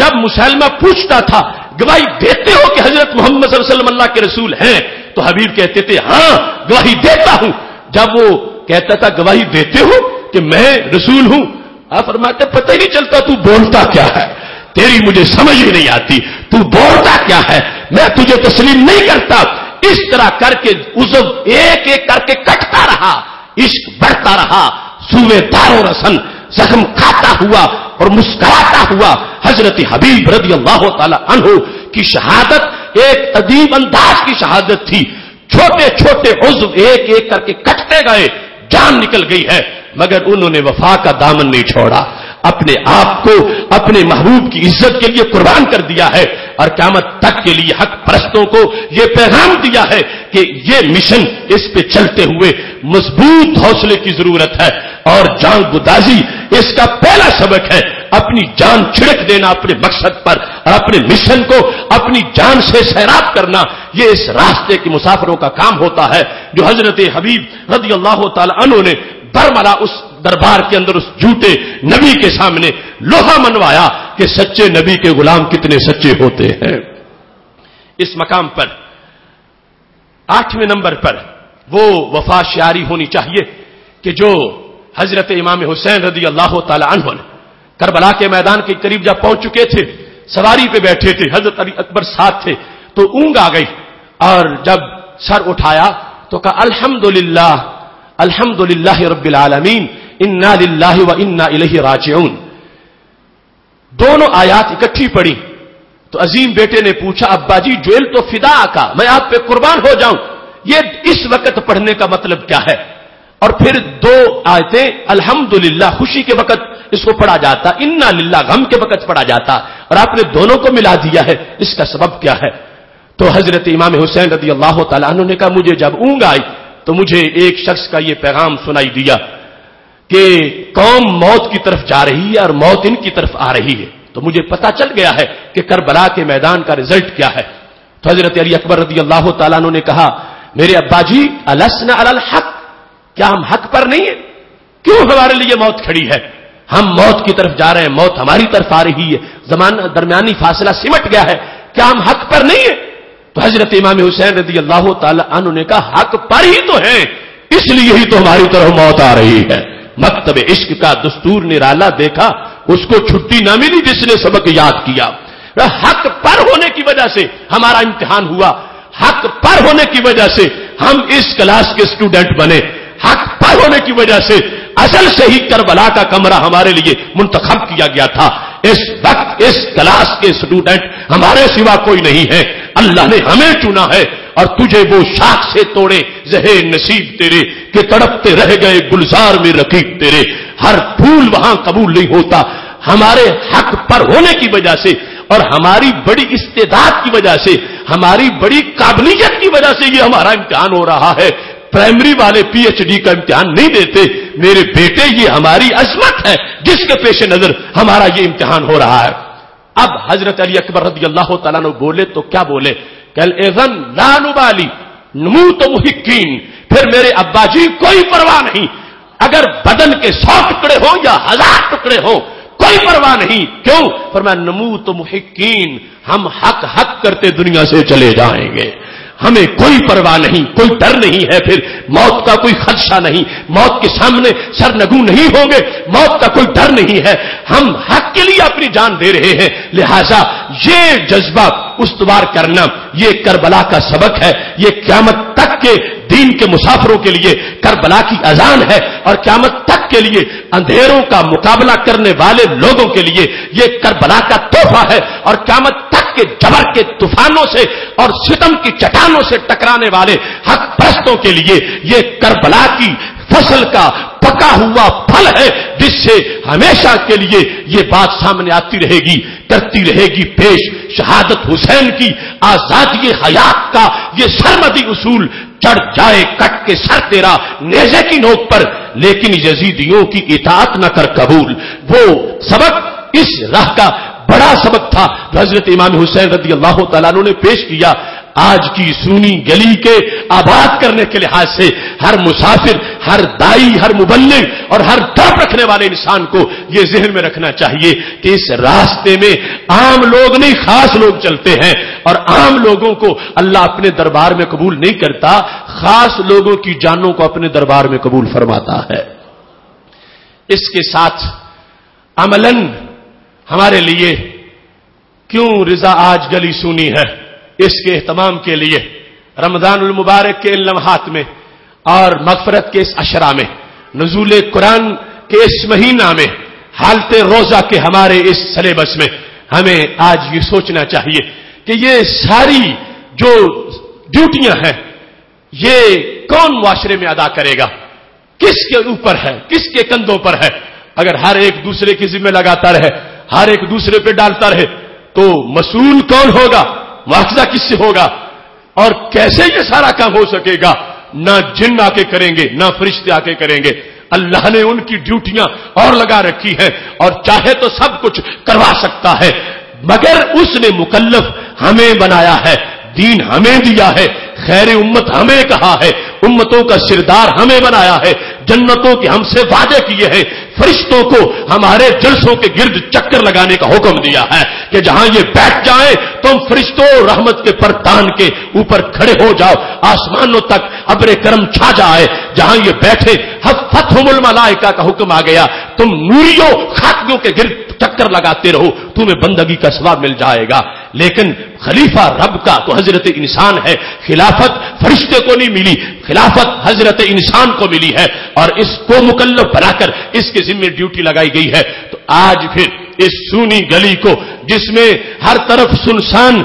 جب مسلمہ پوچھتا تھا گواہی دیتے ہو کہ حضرت محمد صلی اللہ علیہ وسلم اللہ کے رسول ہیں؟ تو حبیب کہتے تھے ہاں گواہی دیتا ہوں۔ جب وہ کہتا تھا گواہی دیتے ہو کہ میں رسول ہوں، آپ فرماتے پتہ ہی نہیں چلتا تو بولتا کیا ہے، تیری مجھے سمجھ ہی نہیں آتی، تو بولتا کیا ہے، میں تجھے تسلیم نہیں کرتا۔ اس طرح کر کے عضو ایک ایک کر کے کٹتا رہا، عشق بڑھتا رہا، سوئے دارو رسن زخم کھاتا ہوا اور مسکراتا ہوا۔ حضرت حبیب رضی اللہ تعالی عنہ کی شہادت ایک عجیب انداز کی شہادت تھی، چھوٹے چھوٹے عضو ایک ایک کر کے کٹتے گئے، جان نکل گئی ہے، مگر انہوں نے وفا کا دامن نہیں چھوڑا، اپنے آپ کو اپنے محبوب کی عزت کے لیے قربان کر دیا ہے، اور قیامت تک کے لیے حق پرستوں کو یہ پیغام دیا ہے کہ یہ مشن اس پہ چلتے ہوئے مضبوط حوصلے کی ضرورت ہے، اور جان گدازی اس کا پہلا سبق ہے۔ اپنی جان چھڑک دینا اپنے مقصد پر اور اپنے مشن کو اپنی جان سے سیراب کرنا، یہ اس راستے کے مسافروں کا کام ہوتا ہے جو حضرت حبیب رضی اللہ تعالی عنہ نے برملا اس دربار کے اندر اس جھوٹے نبی کے سامنے لوہا منوایا کہ سچے نبی کے غلام کتنے سچے ہوتے ہیں۔ اس مقام پر 8ویں نمبر پر وہ وفا شعاری ہونی چاہیے کہ جو حضرت امام حسین رضی اللہ تعالی عنہ نے کربلا کے میدان کے قریب جب پہنچ چکے تھے، سواری پہ بیٹھے تھے، حضرت علی اکبر ساتھ تھے، تو اونگ آ گئی، اور جب سر اٹھایا تو کہا الحمدللہ الحمدللہ رب العالمین انا للہ و انا الیہ راجعون۔ دونوں آیات اکٹھی پڑھی تو عظیم بیٹے نے پوچھا ابا جی جویل تو فدا کا، میں آپ پہ قربان ہو جاؤں، یہ اس وقت پڑھنے کا مطلب کیا ہے؟ اور پھر 2 آیتیں الحمدللہ خوشی کے وقت اس کو پڑھا جاتا، انا للہ غم کے وقت پڑھا جاتا، اور آپ نے دونوں کو ملا دیا ہے، اس کا سبب کیا ہے؟ تو حضرت امام حسین رضی اللہ تعالیٰ عنہ نے کہا مجھے جب اونگ آئی تو مجھے ایک شخص کا یہ پیغام سنائی دیا کہ قوم موت کی طرف جا رہی ہے اور موت ان کی طرف آ رہی ہے، تو مجھے پتا چل گیا ہے کہ کربلا کے میدان کا رزلٹ کیا ہے۔ تو حضرت علی اکبر رضی اللہ تعالیٰ عنہ نے کہا میرے ابا جی السنا علی الحق، کیا ہم حق پر نہیں ہیں؟ کیوں ہمارے لیے موت کھڑی ہے؟ ہم موت کی طرف جا رہے ہیں، موت ہماری طرف آ رہی ہے، زمانہ درمیانی فاصلہ سمٹ گیا ہے، کیا ہم حق پر نہیں ہیں؟ تو حضرت امام حسین رضی اللہ تعالی عنہ نے کہا حق پر ہی تو ہیں، اس لیے ہی تو ہماری طرف موت آ رہی ہے۔ مکتب عشق کا دستور نرالا دیکھا، اس کو چھٹی نہ ملی جس نے سبق یاد کیا۔ حق پر ہونے کی وجہ سے ہمارا امتحان ہوا، حق پر ہونے کی وجہ سے ہم اس کلاس کے اسٹوڈنٹ بنے، حق پر ہونے کی وجہ سے اصل سے ہی کربلا کا کمرہ ہمارے لیے منتخب کیا گیا تھا۔ اس وقت اس کلاس کے اسٹوڈنٹ ہمارے سوا کوئی نہیں ہے، اللہ نے ہمیں چنا ہے، اور تجھے وہ شاخ سے توڑے زہے نصیب تیرے کہ تڑپتے رہ گئے گلزار میں رقیب تیرے، ہر پھول وہاں قبول نہیں ہوتا۔ ہمارے حق پر ہونے کی وجہ سے اور ہماری بڑی استعداد کی وجہ سے، ہماری بڑی قابلیت کی وجہ سے یہ ہمارا امتحان ہو رہا ہے۔ پرائمری والے پی ایچ ڈی کا امتحان نہیں دیتے میرے بیٹے، یہ ہماری عظمت ہے جس کے پیش نظر ہمارا یہ امتحان ہو رہا ہے۔ اب حضرت علی اکبر رضی اللہ تعالیٰ عنہ بولے تو کیا بولے؟ کل اذن لا نبالی نموت محقین، پھر میرے ابا جی کوئی پرواہ نہیں، اگر بدن کے 100 ٹکڑے ہوں یا 1000 ٹکڑے ہوں کوئی پرواہ نہیں۔ کیوں؟ فرمایا نموت محقین، ہم حق کرتے دنیا سے چلے جائیں گے، ہمیں کوئی پرواہ نہیں، کوئی ڈر نہیں ہے، پھر موت کا کوئی خدشہ نہیں، موت کے سامنے سرنگوں نہیں ہوں گے، موت کا کوئی ڈر نہیں ہے، ہم حق کے لیے اپنی جان دے رہے ہیں۔ لہذا یہ جذبہ استوار کرنا یہ کربلا کا سبق ہے، یہ قیامت تک کے دین کے مسافروں کے لیے کربلا کی اذان ہے، اور قیامت تک کے لیے اندھیروں کا مقابلہ کرنے والے لوگوں کے لیے یہ کربلا کا تحفہ ہے، اور قیامت تک کے جبر کے طوفانوں سے اور ستم کی چٹانوں سے ٹکرانے والے حق پرستوں کے لیے یہ کربلا کی فصل کا پکا ہوا پھل ہے، جس سے ہمیشہ کے لیے یہ بات سامنے آتی رہے گی، کرتی رہے گی پیش شہادت حسین کی آزادی حیات کا یہ سرمدی اصول چڑھ جائے کٹ کے سر تیرا نیزے کی نوک پر، لیکن یزیدیوں کی اطاعت نہ کر قبول۔ وہ سبق اس راہ کا بڑا سبق تھا جو حضرت امام حسین رضی اللہ تعالیٰ عنہ نے پیش کیا۔ آج کی سونی گلی کے آباد کرنے کے لحاظ سے ہر مسافر، ہر دائی، ہر مبلغ اور ہر طرف رکھنے والے انسان کو یہ ذہن میں رکھنا چاہیے کہ اس راستے میں عام لوگ نہیں، خاص لوگ چلتے ہیں، اور عام لوگوں کو اللہ اپنے دربار میں قبول نہیں کرتا، خاص لوگوں کی جانوں کو اپنے دربار میں قبول فرماتا ہے۔ اس کے ساتھ عملاً ہمارے لیے کیوں رضا آج گلی سونی ہے، اس کے اہتمام کے لیے رمضان المبارک کے ان لمحات میں اور مغفرت کے اس عشرہ میں، نزول قرآن کے اس مہینہ میں، حالت روزہ کے ہمارے اس سلیبس میں ہمیں آج یہ سوچنا چاہیے کہ یہ ساری جو ڈیوٹیاں ہیں یہ کون معاشرے میں ادا کرے گا، کس کے اوپر ہے، کس کے کندھوں پر ہے۔ اگر ہر ایک دوسرے کی ذمہ لگاتا رہے، ہر ایک دوسرے پہ ڈالتا رہے، تو مسئول کون ہوگا، مواخذہ کس سے ہوگا، اور کیسے یہ سارا کام ہو سکے گا؟ نہ جن آ کے کریں گے، نہ فرشتے آ کے کریں گے، اللہ نے ان کی ڈیوٹیاں اور لگا رکھی ہیں، اور چاہے تو سب کچھ کروا سکتا ہے، مگر اس نے مکلف ہمیں بنایا ہے، دین ہمیں دیا ہے، خیر امت ہمیں کہا ہے، امتوں کا سردار ہمیں بنایا ہے، جنتوں کے ہم سے وعدے کیے ہیں، فرشتوں کو ہمارے جلسوں کے گرد چکر لگانے کا حکم دیا ہے کہ جہاں یہ بیٹھ جائیں تم فرشتوں رحمت کے پر تان کے اوپر کھڑے ہو جاؤ، آسمانوں تک ابر کرم چھا جائے، جہاں یہ بیٹھے حفتہم الملائکہ کا حکم آ گیا، تم نوریوں خاتمیوں کے گرد چکر لگاتے رہو، تمہیں بندگی کا ثواب مل جائے گا۔ لیکن خلیفہ رب کا تو حضرت انسان ہے، خلافت فرشتے کو نہیں ملی، خلافت حضرت انسان کو ملی ہے، اور اس کو مکلف بنا کر اس کے ذمہ ڈیوٹی لگائی گئی ہے۔ تو آج پھر اس سونی گلی کو جس میں ہر طرف سنسان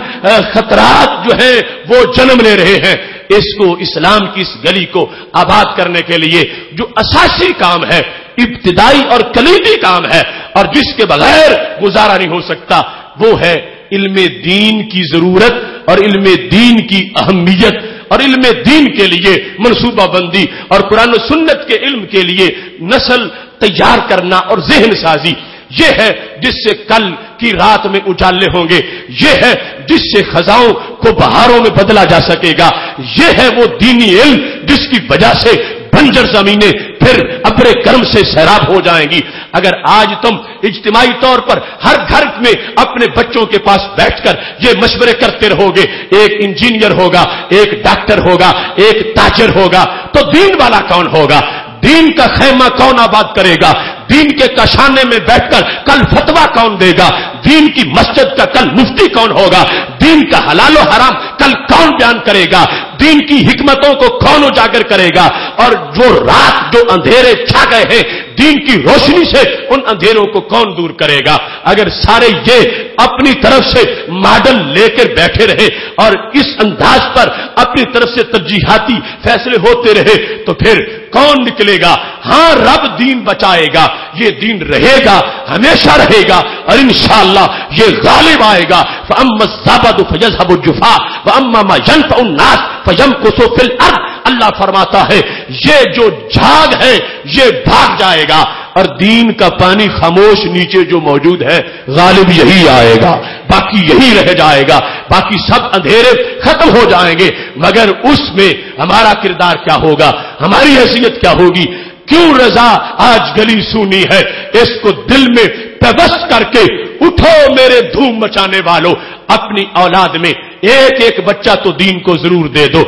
خطرات جو ہیں وہ جنم لے رہے ہیں، اس کو اسلام کی اس گلی کو آباد کرنے کے لیے جو اساسی کام ہے، ابتدائی اور کلیدی کام ہے، اور جس کے بغیر گزارا نہیں ہو سکتا، وہ ہے علم دین کی ضرورت اور علم دین کی اہمیت، اور علم دین کے لیے منصوبہ بندی اور قرآن و سنت کے علم کے لیے نسل تیار کرنا اور ذہن سازی۔ یہ ہے جس سے کل کی رات میں اجالے ہوں گے، یہ ہے جس سے خزاؤں کو بہاروں میں بدلا جا سکے گا، یہ ہے وہ دینی علم جس کی وجہ سے بنجر زمینیں پھر ابر کرم سے سیراب ہو جائیں گی۔ اگر آج تم اجتماعی طور پر ہر گھر میں اپنے بچوں کے پاس بیٹھ کر یہ مشورے کرتے رہو گے، ایک انجینئر ہوگا، ایک ڈاکٹر ہوگا، ایک تاجر ہوگا، تو دین والا کون ہوگا؟ دین کا خیمہ کون آباد کرے گا؟ دین کے کاشانے میں بیٹھ کر کل فتویٰ کون دے گا؟ دین کی مسجد کا کل مفتی کون ہوگا؟ دین کا حلال و حرام کل کون بیان کرے گا؟ دین کی حکمتوں کو کون اجاگر کرے گا؟ اور جو رات جو اندھیرے چھا گئے ہیں، دین کی روشنی سے ان اندھیروں کو کون دور کرے گا؟ اگر سارے یہ اپنی طرف سے ماڈل لے کر بیٹھے رہے اور اس انداز پر اپنی طرف سے ترجیحاتی فیصلے ہوتے رہے تو پھر کون نکلے گا؟ ہاں، رب دین بچائے گا، یہ دین رہے گا، ہمیشہ رہے گا، اور انشاءاللہ یہ غالب آئے گا۔ فَأَمَّا الزَّبَدُ فَيَذْهَبُ الجُّفَاءُ وَأَمَّا مَا يَنفَعُ النَّاسَ فَيَمْكُثُ فِي الْأَرْضِ۔ اللہ فرماتا ہے یہ جو جھاگ ہے یہ بھاگ جائے گا، اور دین کا پانی خاموش نیچے جو موجود ہے غالب یہی آئے گا، باقی یہی رہ جائے گا، باقی سب اندھیرے ختم ہو جائیں گے۔ مگر اس میں ہمارا کردار کیا ہوگا، ہماری حیثیت کیا ہوگی؟ کیوں رضا آج گلی سونی ہے؟ اس کو دل میں پیوست کر کے اٹھو میرے دھوم مچانے والوں، اپنی اولاد میں ایک ایک بچہ تو دین کو ضرور دے دو۔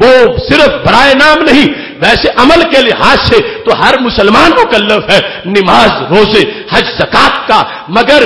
وہ صرف برائے نام نہیں، ویسے عمل کے لحاظ سے تو ہر مسلمان مکلف ہے، نماز، روزے، حج، زکات کا، مگر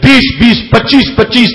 20-20, 25-25,